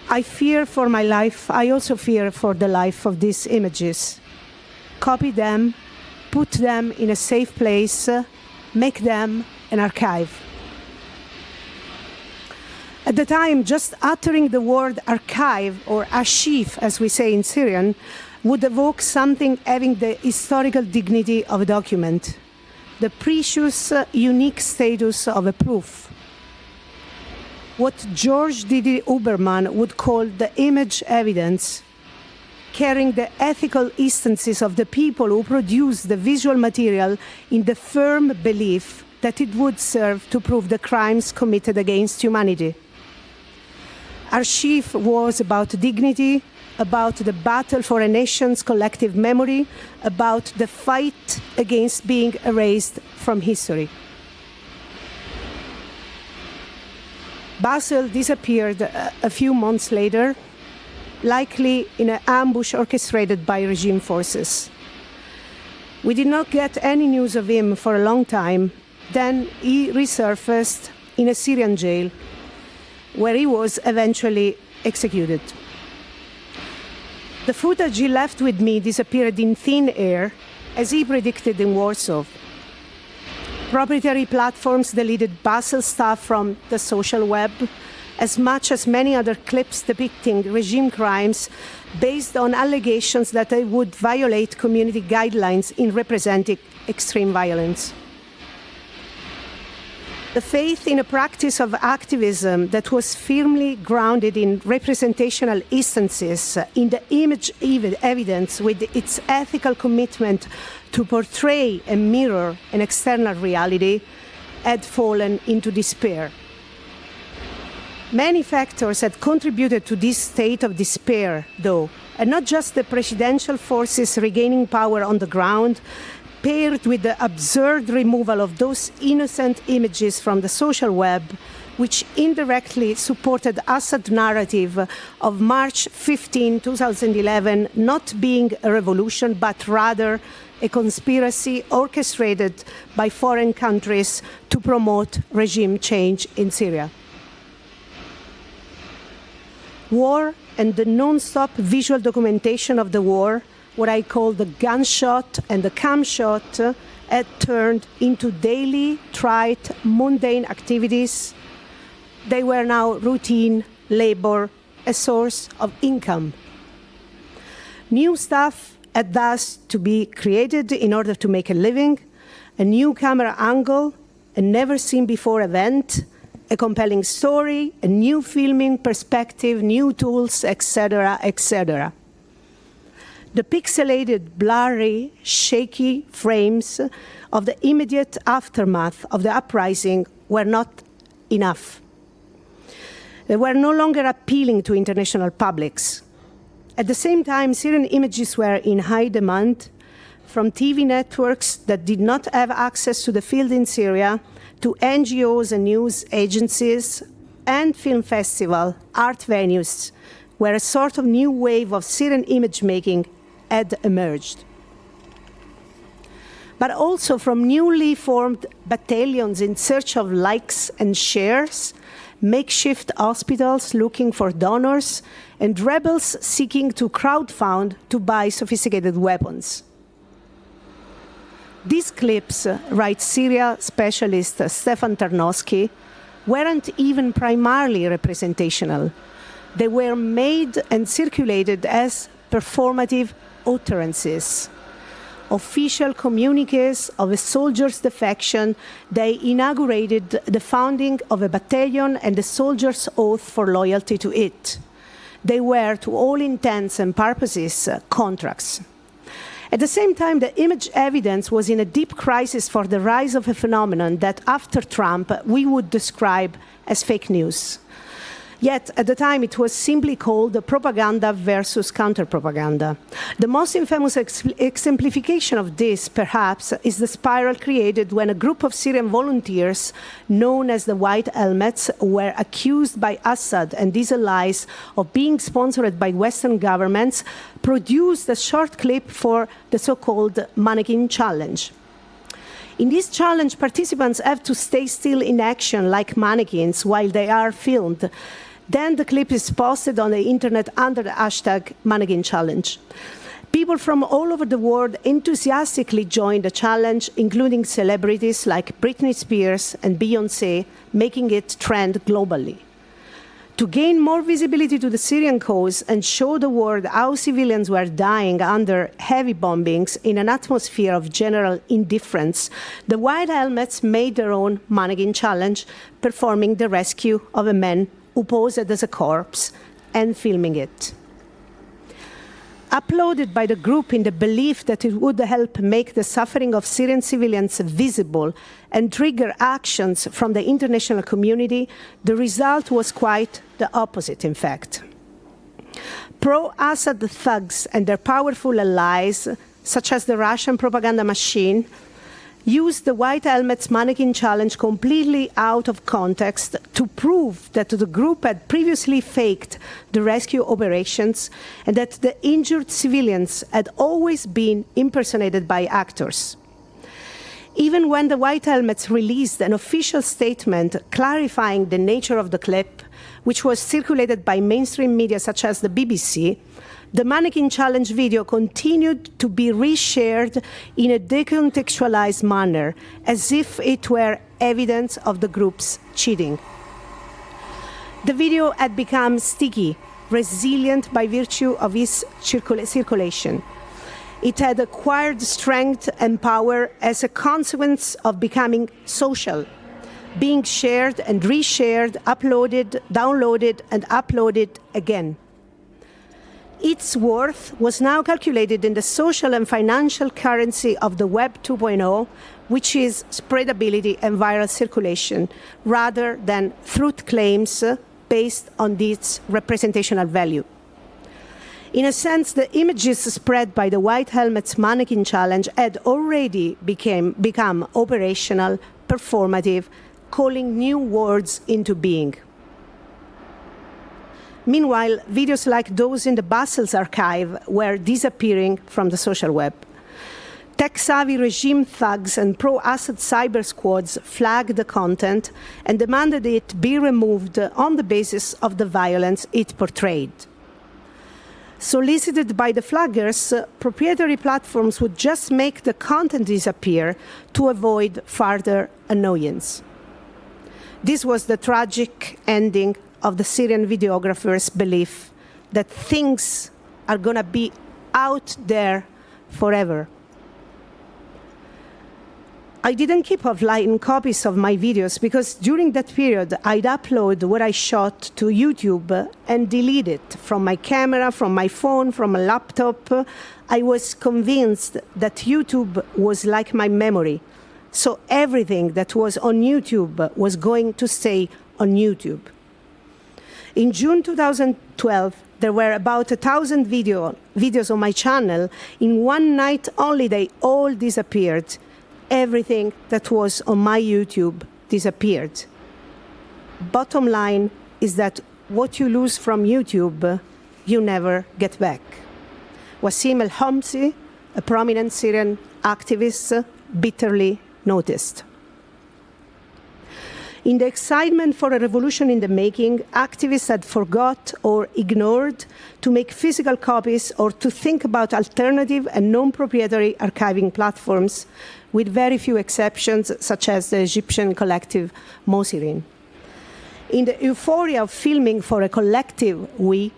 I fear for my life. I also fear for the life of these images. Copy them, put them in a safe place, make them an archive. At the time, just uttering the word archive, or archive as we say in Syrian, would evoke something having the historical dignity of a document, the precious, unique status of a proof. What George Didi Huberman would call the image evidence, carrying the ethical instances of the people who produce the visual material in the firm belief that it would serve to prove the crimes committed against humanity. Archive was about dignity, about the battle for a nation's collective memory, about the fight against being erased from history. Basel disappeared a few months later, likely in an ambush orchestrated by regime forces. We did not get any news of him for a long time. Then he resurfaced in a Syrian jail, where he was eventually executed. The footage he left with me disappeared in thin air, as he predicted in Warsaw. Proprietary platforms deleted Basel stuff from the social web, as much as many other clips depicting regime crimes based on allegations that they would violate community guidelines in representing extreme violence. The faith in a practice of activism that was firmly grounded in representational instances, in the image evidence with its ethical commitment to portray and mirror an external reality, had fallen into despair. Many factors had contributed to this state of despair, though, and not just the presidential forces regaining power on the ground, paired with the absurd removal of those innocent images from the social web, which indirectly supported Assad's narrative of March 15, 2011, not being a revolution, but rather a conspiracy orchestrated by foreign countries to promote regime change in Syria. War and the non-stop visual documentation of the war, what I call the gunshot and the camshot, had turned into daily, trite, mundane activities. They were now routine labor, a source of income. New stuff had thus to be created in order to make a living, a new camera angle, a never-seen-before event, a compelling story, a new filming perspective, new tools, etc., etc. The pixelated, blurry, shaky frames of the immediate aftermath of the uprising were not enough. They were no longer appealing to international publics. At the same time, Syrian images were in high demand, from TV networks that did not have access to the field in Syria, to NGOs and news agencies, and film festival, art venues, where a sort of new wave of Syrian image making had emerged. But also from newly formed battalions in search of likes and shares, makeshift hospitals looking for donors, and rebels seeking to crowdfund to buy sophisticated weapons. These clips, writes Syria specialist Stefan Tarnowski, weren't even primarily representational. They were made and circulated as performative utterances, official communiques of a soldier's defection. They inaugurated the founding of a battalion and the soldier's oath for loyalty to it. They were, to all intents and purposes, contracts. At the same time, the image evidence was in a deep crisis for the rise of a phenomenon that, after Trump, we would describe as fake news. Yet, at the time, it was simply called propaganda versus counter-propaganda. The most infamous exemplification of this, perhaps, is the spiral created when a group of Syrian volunteers, known as the White Helmets, were accused by Assad and his allies of being sponsored by Western governments, produced a short clip for the so-called Mannequin Challenge. In this challenge, participants have to stay still in action like mannequins while they are filmed. Then the clip is posted on the internet under the hashtag Mannequin Challenge. People from all over the world enthusiastically joined the challenge, including celebrities like Britney Spears and Beyoncé, making it trend globally. To gain more visibility to the Syrian cause and show the world how civilians were dying under heavy bombings in an atmosphere of general indifference, the White Helmets made their own Mannequin Challenge, performing the rescue of a man who posed as a corpse and filming it. Uploaded by the group in the belief that it would help make the suffering of Syrian civilians visible and trigger actions from the international community, the result was quite the opposite, in fact. Pro-Assad thugs and their powerful allies, such as the Russian propaganda machine, used the White Helmets mannequin challenge completely out of context to prove that the group had previously faked the rescue operations and that the injured civilians had always been impersonated by actors. Even when the White Helmets released an official statement clarifying the nature of the clip, which was circulated by mainstream media such as the BBC, the mannequin challenge video continued to be reshared in a decontextualized manner, as if it were evidence of the group's cheating. The video had become sticky, resilient by virtue of its circulation. It had acquired strength and power as a consequence of becoming social, being shared and reshared, uploaded, downloaded, and uploaded again. Its worth was now calculated in the social and financial currency of the Web 2.0, which is spreadability and viral circulation, rather than truth claims based on its representational value. In a sense, the images spread by the White Helmets mannequin challenge had already become operational, performative, calling new words into being. Meanwhile, videos like those in the Brussels archive were disappearing from the social web. Tech-savvy regime thugs and pro-Assad cyber squads flagged the content and demanded it be removed on the basis of the violence it portrayed. Solicited by the flaggers, proprietary platforms would just make the content disappear to avoid further annoyance. This was the tragic ending of the Syrian videographer's belief that things are going to be out there forever. I didn't keep offline copies of my videos because during that period I'd upload what I shot to YouTube and delete it from my camera, from my phone, from a laptop. I was convinced that YouTube was like my memory. So everything that was on YouTube was going to stay on YouTube. In June 2012, there were about 1,000 videos on my channel. In one night only, they all disappeared. Everything that was on my YouTube disappeared. Bottom line is that what you lose from YouTube, you never get back. Wasim al-Homsi, a prominent Syrian activist, bitterly noticed. In the excitement for a revolution in the making, activists had forgot or ignored to make physical copies or to think about alternative and non-proprietary archiving platforms, with very few exceptions, such as the Egyptian collective Mosirin. In the euphoria of filming for a collective we,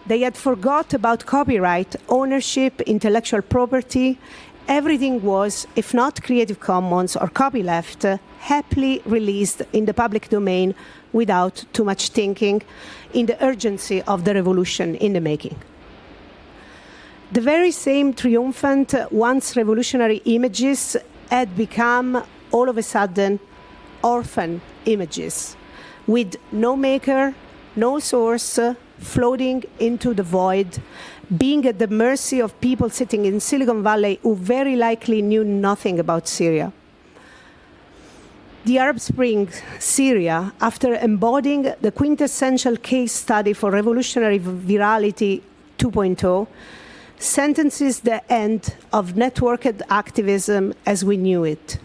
they had forgot about copyright, ownership, intellectual property. Everything was, if not Creative Commons or copyleft, happily released in the public domain without too much thinking, in the urgency of the revolution in the making. The very same triumphant, once revolutionary images had become, all of a sudden, orphan images, with no maker, no source, floating into the void, being at the mercy of people sitting in Silicon Valley who very likely knew nothing about Syria. The Arab Spring, Syria, after embodying the quintessential case study for revolutionary virality 2.0, sentences the end of networked activism as we knew it.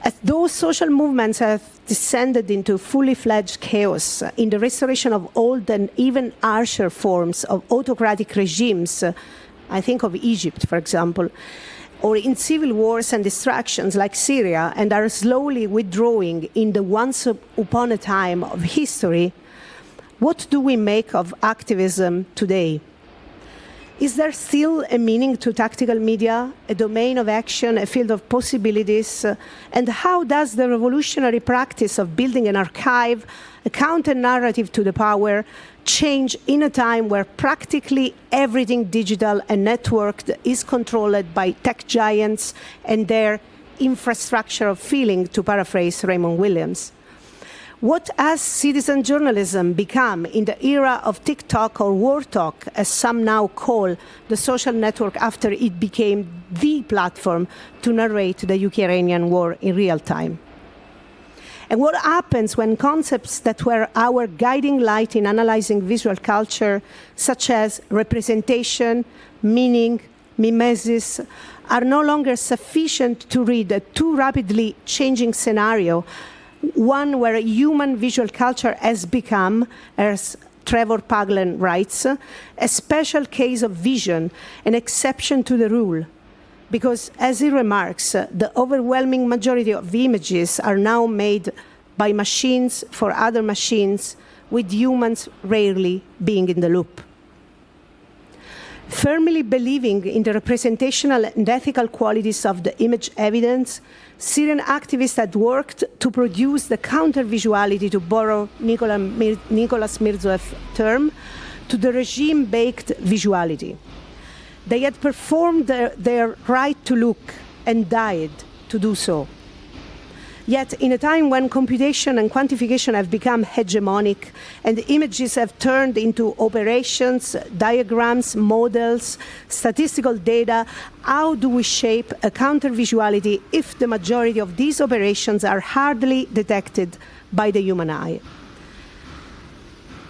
As those social movements have descended into fully fledged chaos in the restoration of old and even harsher forms of autocratic regimes, I think of Egypt, for example, or in civil wars and distractions like Syria, and are slowly withdrawing in the once upon a time of history, what do we make of activism today? Is there still a meaning to tactical media, a domain of action, a field of possibilities? And how does the revolutionary practice of building an archive, a counter-narrative to the power, change in a time where practically everything digital and networked is controlled by tech giants and their infrastructure of feeling, to paraphrase Raymond Williams? What has citizen journalism become in the era of TikTok or War Talk, as some now call the social network after it became the platform to narrate the Ukrainian war in real time? And what happens when concepts that were our guiding light in analyzing visual culture, such as representation, meaning, mimesis, are no longer sufficient to read a too rapidly changing scenario, one where human visual culture has become, as Trevor Paglen writes, a special case of vision, an exception to the rule. Because, as he remarks, the overwhelming majority of images are now made by machines for other machines, with humans rarely being in the loop. Firmly believing in the representational and ethical qualities of the image evidence, Syrian activists had worked to produce the counter-visuality, to borrow Nicolas Mirzoev's term, to the regime-baked visuality. They had performed their right to look and died to do so. Yet, in a time when computation and quantification have become hegemonic and images have turned into operations, diagrams, models, statistical data, how do we shape a counter-visuality if the majority of these operations are hardly detected by the human eye?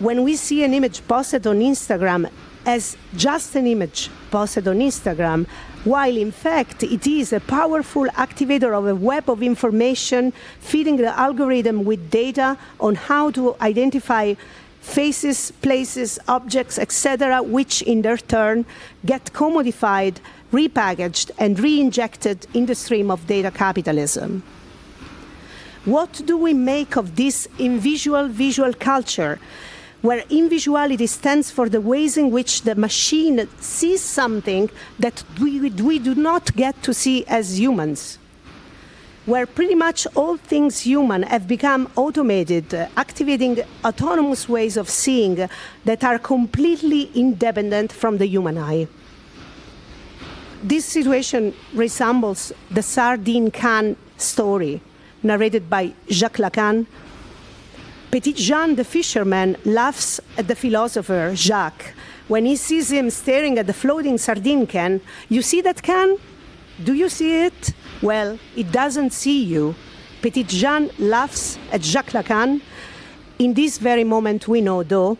When we see an image posted on Instagram as just an image posted on Instagram, while in fact it is a powerful activator of a web of information, feeding the algorithm with data on how to identify faces, places, objects, etc., which in their turn get commodified, repackaged, and re-injected in the stream of data capitalism. What do we make of this invisual visual culture, where invisuality stands for the ways in which the machine sees something that we do not get to see as humans, where pretty much all things human have become automated, activating autonomous ways of seeing that are completely independent from the human eye? This situation resembles the sardine can story narrated by Jacques Lacan. Petit Jean, the fisherman, laughs at the philosopher, Jacques, when he sees him staring at the floating sardine can. You see that can? Do you see it? Well, it doesn't see you. Petit Jean laughs at Jacques Lacan. In this very moment we know, though,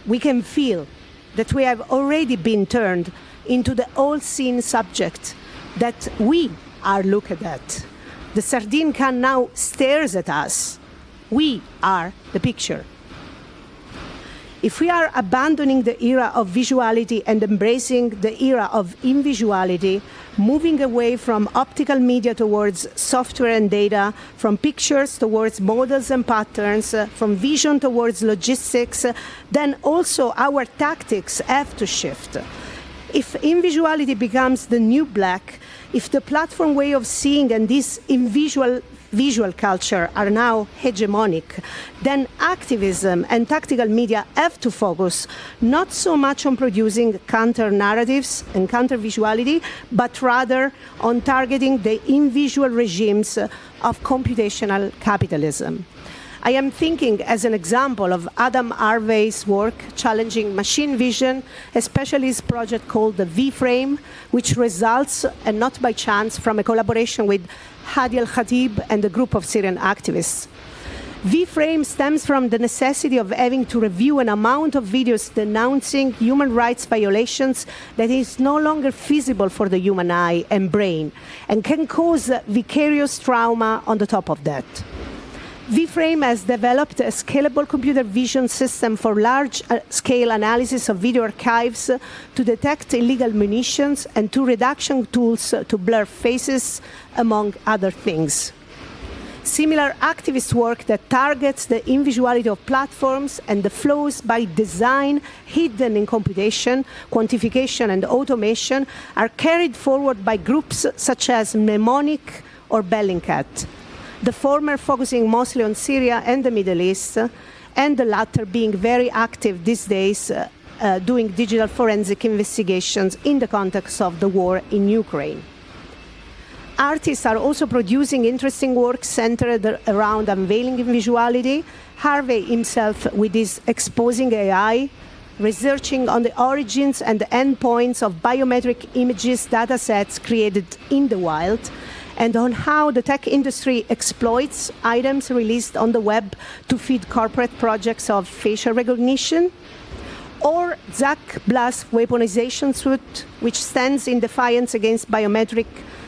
we can feel that we have already been turned into the all-seen subject that we are looking at. The sardine can now stares at us. We are the picture. If we are abandoning the era of visuality and embracing the era of invisuality, moving away from optical media towards software and data, from pictures towards models and patterns, from vision towards logistics, then also our tactics have to shift. If invisuality becomes the new black, if the platform way of seeing and this visual culture are now hegemonic, then activism and tactical media have to focus not so much on producing counter-narratives and counter-visuality, but rather on targeting the invisual regimes of computational capitalism. I am thinking, as an example, of Adam Harvey's work challenging machine vision, especially his project called the V-Frame, which results, and not by chance, from a collaboration with Hadi al-Khatib and a group of Syrian activists. V-Frame stems from the necessity of having to review an amount of videos denouncing human rights violations that is no longer feasible for the human eye and brain, and can cause vicarious trauma on the top of that. V-Frame has developed a scalable computer vision system for large-scale analysis of video archives to detect illegal munitions and to reduction tools to blur faces, among other things. Similar activist work that targets the invisuality of platforms and the flows by design hidden in computation, quantification, and automation are carried forward by groups such as Mnemonic or Bellingcat, the former focusing mostly on Syria and the Middle East, and the latter being very active these days doing digital forensic investigations in the context of the war in Ukraine. artists are also producing interesting work centered around unveiling visuality. Harvey himself, with his Exposing AI, researching on the origins and the endpoints of biometric images datasets created in the wild, and on how the tech industry exploits items released on the web to feed corporate projects of facial recognition. Or Zach Blass' weaponization suit, which stands in defiance against biometric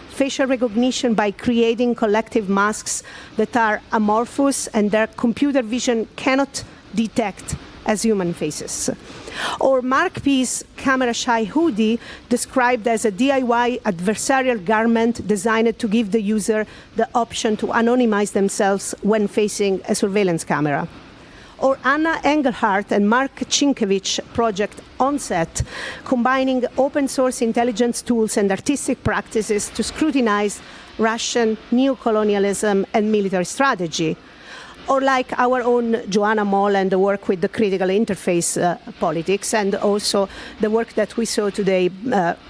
facial recognition by creating collective masks that are amorphous and their computer vision cannot detect as human faces. Or Mark P's camera-shy hoodie, described as a DIY adversarial garment designed to give the user the option to anonymize themselves when facing a surveillance camera. Or Anna Engelhardt and Mark Chinkiewicz project Onset, combining open source intelligence tools and artistic practices to scrutinize Russian neocolonialism and military strategy. Or like our own Joanna Moll and the work with the critical interface politics, and also the work that we saw today,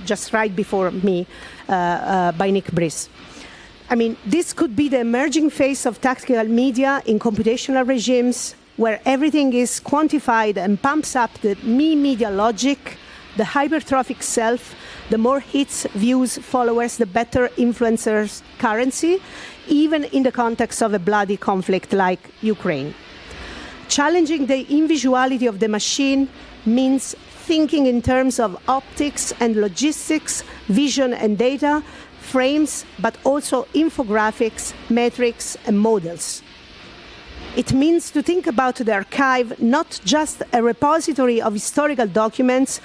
just right before me, by Nick Brice. I mean, this could be the emerging phase of tactical media in computational regimes, where everything is quantified and pumps up the me-media logic, the hypertrophic self, the more hits, views, followers, the better influencers currency, even in the context of a bloody conflict like Ukraine. Challenging the invisuality of the machine means thinking in terms of optics and logistics, vision and data, frames, but also infographics, metrics, and models. It means to think about the archive not just a repository of historical documents,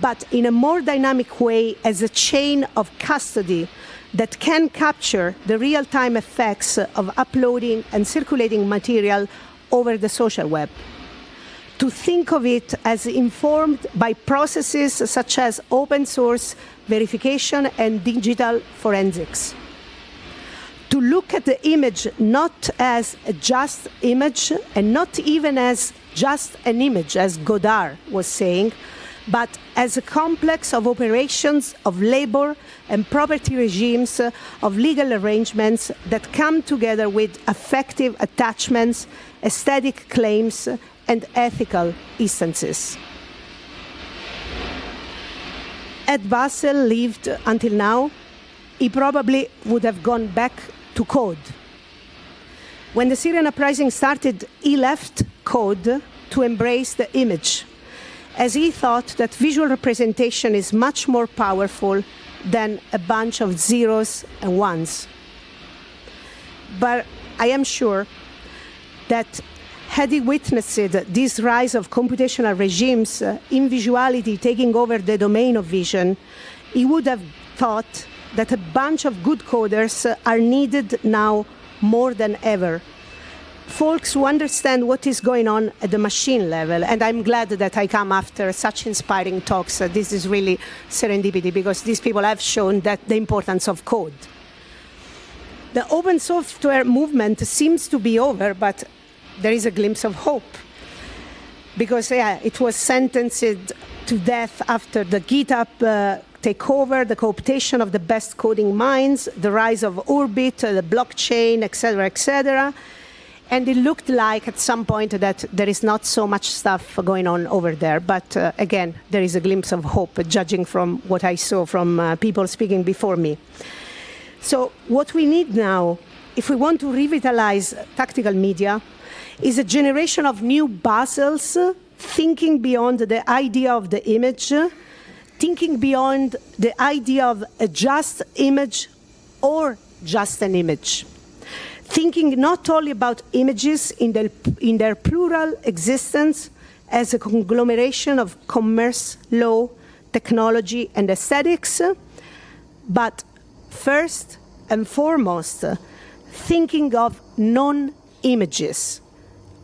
but in a more dynamic way as a chain of custody that can capture the real-time effects of uploading and circulating material over the social web. To think of it as informed by processes such as open source verification and digital forensics. To look at the image not as a just image and not even as just an image, as Godard was saying, but as a complex of operations of labor and property regimes, of legal arrangements that come together with affective attachments, aesthetic claims, and ethical instances. Had Basel lived until now, he probably would have gone back to code. When the Syrian uprising started, he left code to embrace the image, as he thought that visual representation is much more powerful than a bunch of zeros and ones. But I am sure that had he witnessed this rise of computational regimes in visuality taking over the domain of vision, he would have thought that a bunch of good coders are needed now more than ever. Folks who understand what is going on at the machine level, and I'm glad that I come after such inspiring talks. This is really serendipity, because these people have shown that the importance of code. The open software movement seems to be over, but there is a glimpse of hope. Because it was sentenced to death after the GitHub takeover, the cooptation of the best coding minds, the rise of Urbit, the blockchain, etc., etc. And it looked like at some point that there is not so much stuff going on over there. But again, there is a glimpse of hope, judging from what I saw from people speaking before me. So what we need now, if we want to revitalize tactical media, is a generation of new Basels thinking beyond the idea of the image, thinking beyond the idea of a just image or just an image. Thinking not only about images in their plural existence as a conglomeration of commerce, law, technology, and aesthetics, but first and foremost, thinking of non-images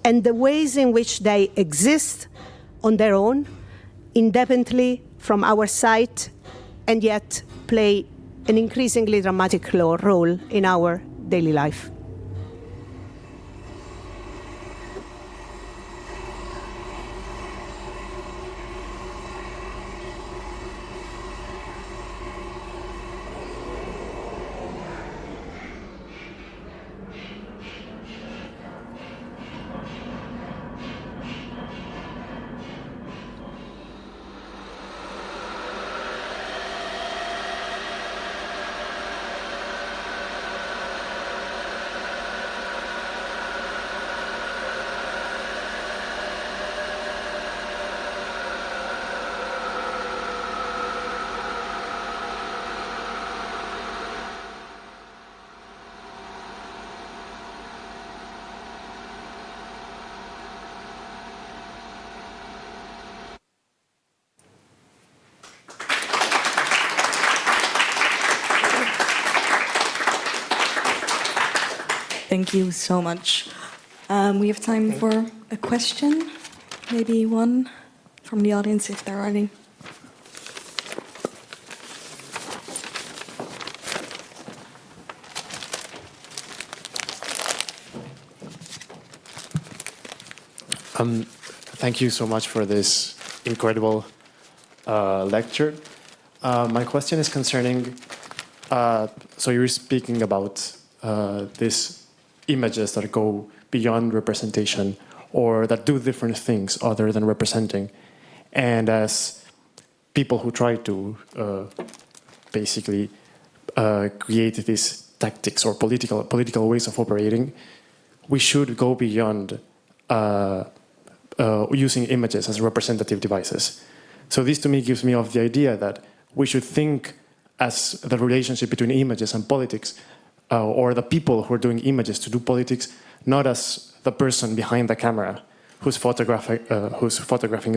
and the ways in which they exist on their own, independently from our sight, and yet play an increasingly dramatic role in our daily life. Thank you so much. We have time for a question, maybe one from the audience if there are any. Thank you so much for this incredible lecture. My question is concerning, so you're speaking about these images that go beyond representation or that do different things other than representing. And as people who try to basically create these tactics or political ways of operating, we should go beyond using images as representative devices. So this to me gives me off the idea that we should think as the relationship between images and politics, or the people who are doing images to do politics, not as the person behind the camera who's photographing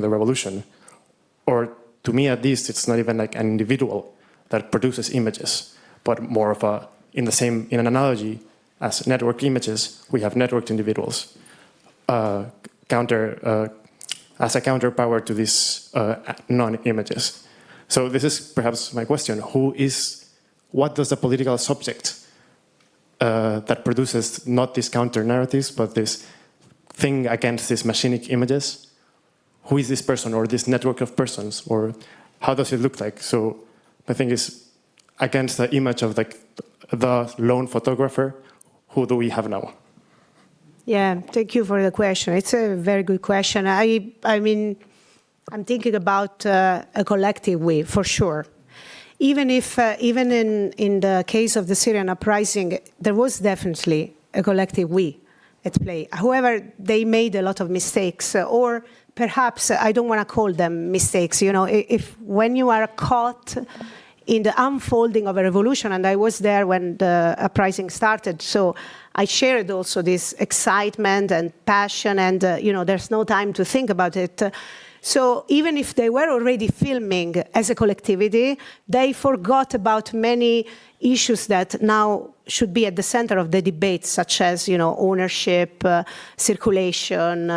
the revolution. Or to me at least, it's not even like an individual that produces images, but more of in an analogy as network images, we have networked individuals. As a counterpower to these non-images. So this is perhaps my question. What does the political subject that produces not these counter-narratives, but this thing against these machinic images, who is this person or this network of persons, or how does it look like? So the thing is, against the image of the lone photographer, who do we have now? Yeah, thank you for the question. It's a very good question. I mean, I'm thinking about a collective we, for sure. Even if, even in the case of the Syrian uprising, there was definitely a collective we at play. However, they made a lot of mistakes, or perhaps I don't want to call them mistakes. You know, if when you are caught in the unfolding of a revolution, and I was there when the uprising started, so I shared also this excitement and passion, and you know, there's no time to think about it. So even if they were already filming as a collectivity, they forgot about many issues that now should be at the center of the debate, such as, you know, ownership, circulation.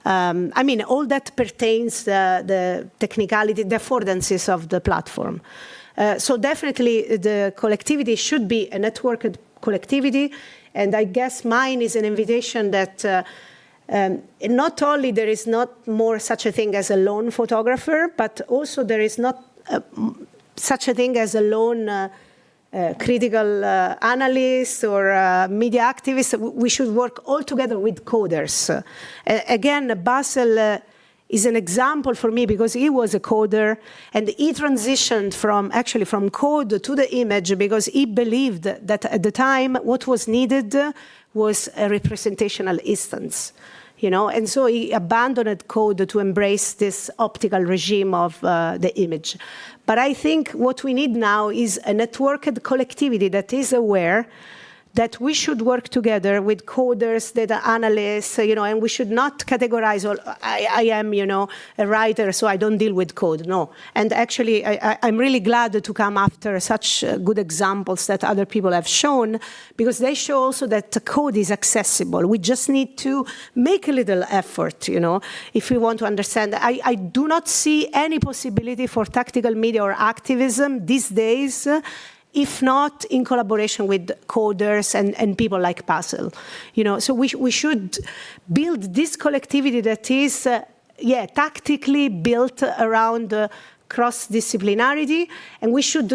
I mean, all that pertains the technicality, the affordances of the platform. So definitely the collectivity should be a networked collectivity. And I guess mine is an invitation that not only there is not more such a thing as a lone photographer, but also there is not such a thing as a lone critical analyst or media activist. We should work all together with coders. Again, Basel is an example for me because he was a coder and he transitioned from code to the image because he believed that at the time what was needed was a representational instance, you know, and so he abandoned code to embrace this optical regime of the image. But I think what we need now is a networked collectivity that is aware that we should work together with coders, data analysts, you know, and we should not categorize all, I am, you know, a writer, so I don't deal with code, no. And actually, I'm really glad to come after such good examples that other people have shown, because they show also that the code is accessible. We just need to make a little effort, you know, if we want to understand. I do not see any possibility for tactical media or activism these days if not in collaboration with coders and people like Basel. You know, so we should build this collectivity that is, tactically built around cross-disciplinarity, and we should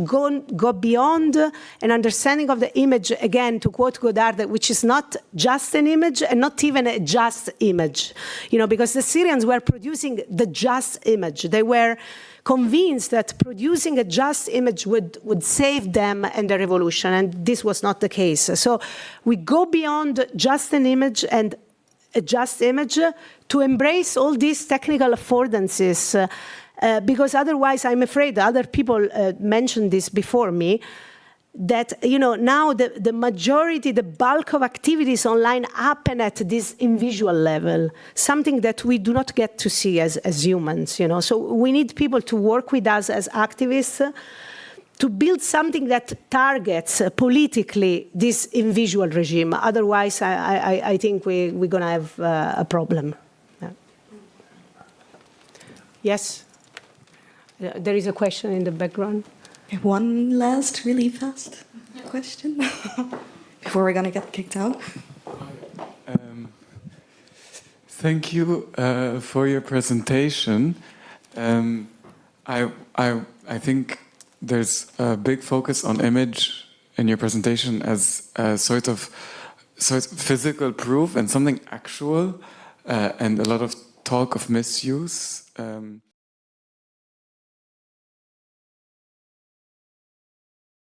go beyond an understanding of the image, again, to quote Godard, which is not just an image and not even a just image. You know, because the Syrians were producing the just image. They were convinced that producing a just image would save them and the revolution, and this was not the case. So we go beyond just an image and a just image to embrace all these technical affordances, because otherwise, I'm afraid, other people mentioned this before me, that, you know, now the majority, the bulk of activities online happen at this invisual level, something that we do not get to see as humans, you know. So we need people to work with us as activists to build something that targets politically this invisual regime. Otherwise, I think we're going to have a problem. Yeah. Yes? There is a question in the background. One last really fast question before we're going to get kicked out. Thank you for your presentation. I think there's a big focus on image in your presentation as a sort of physical proof and something actual, and a lot of talk of misuse.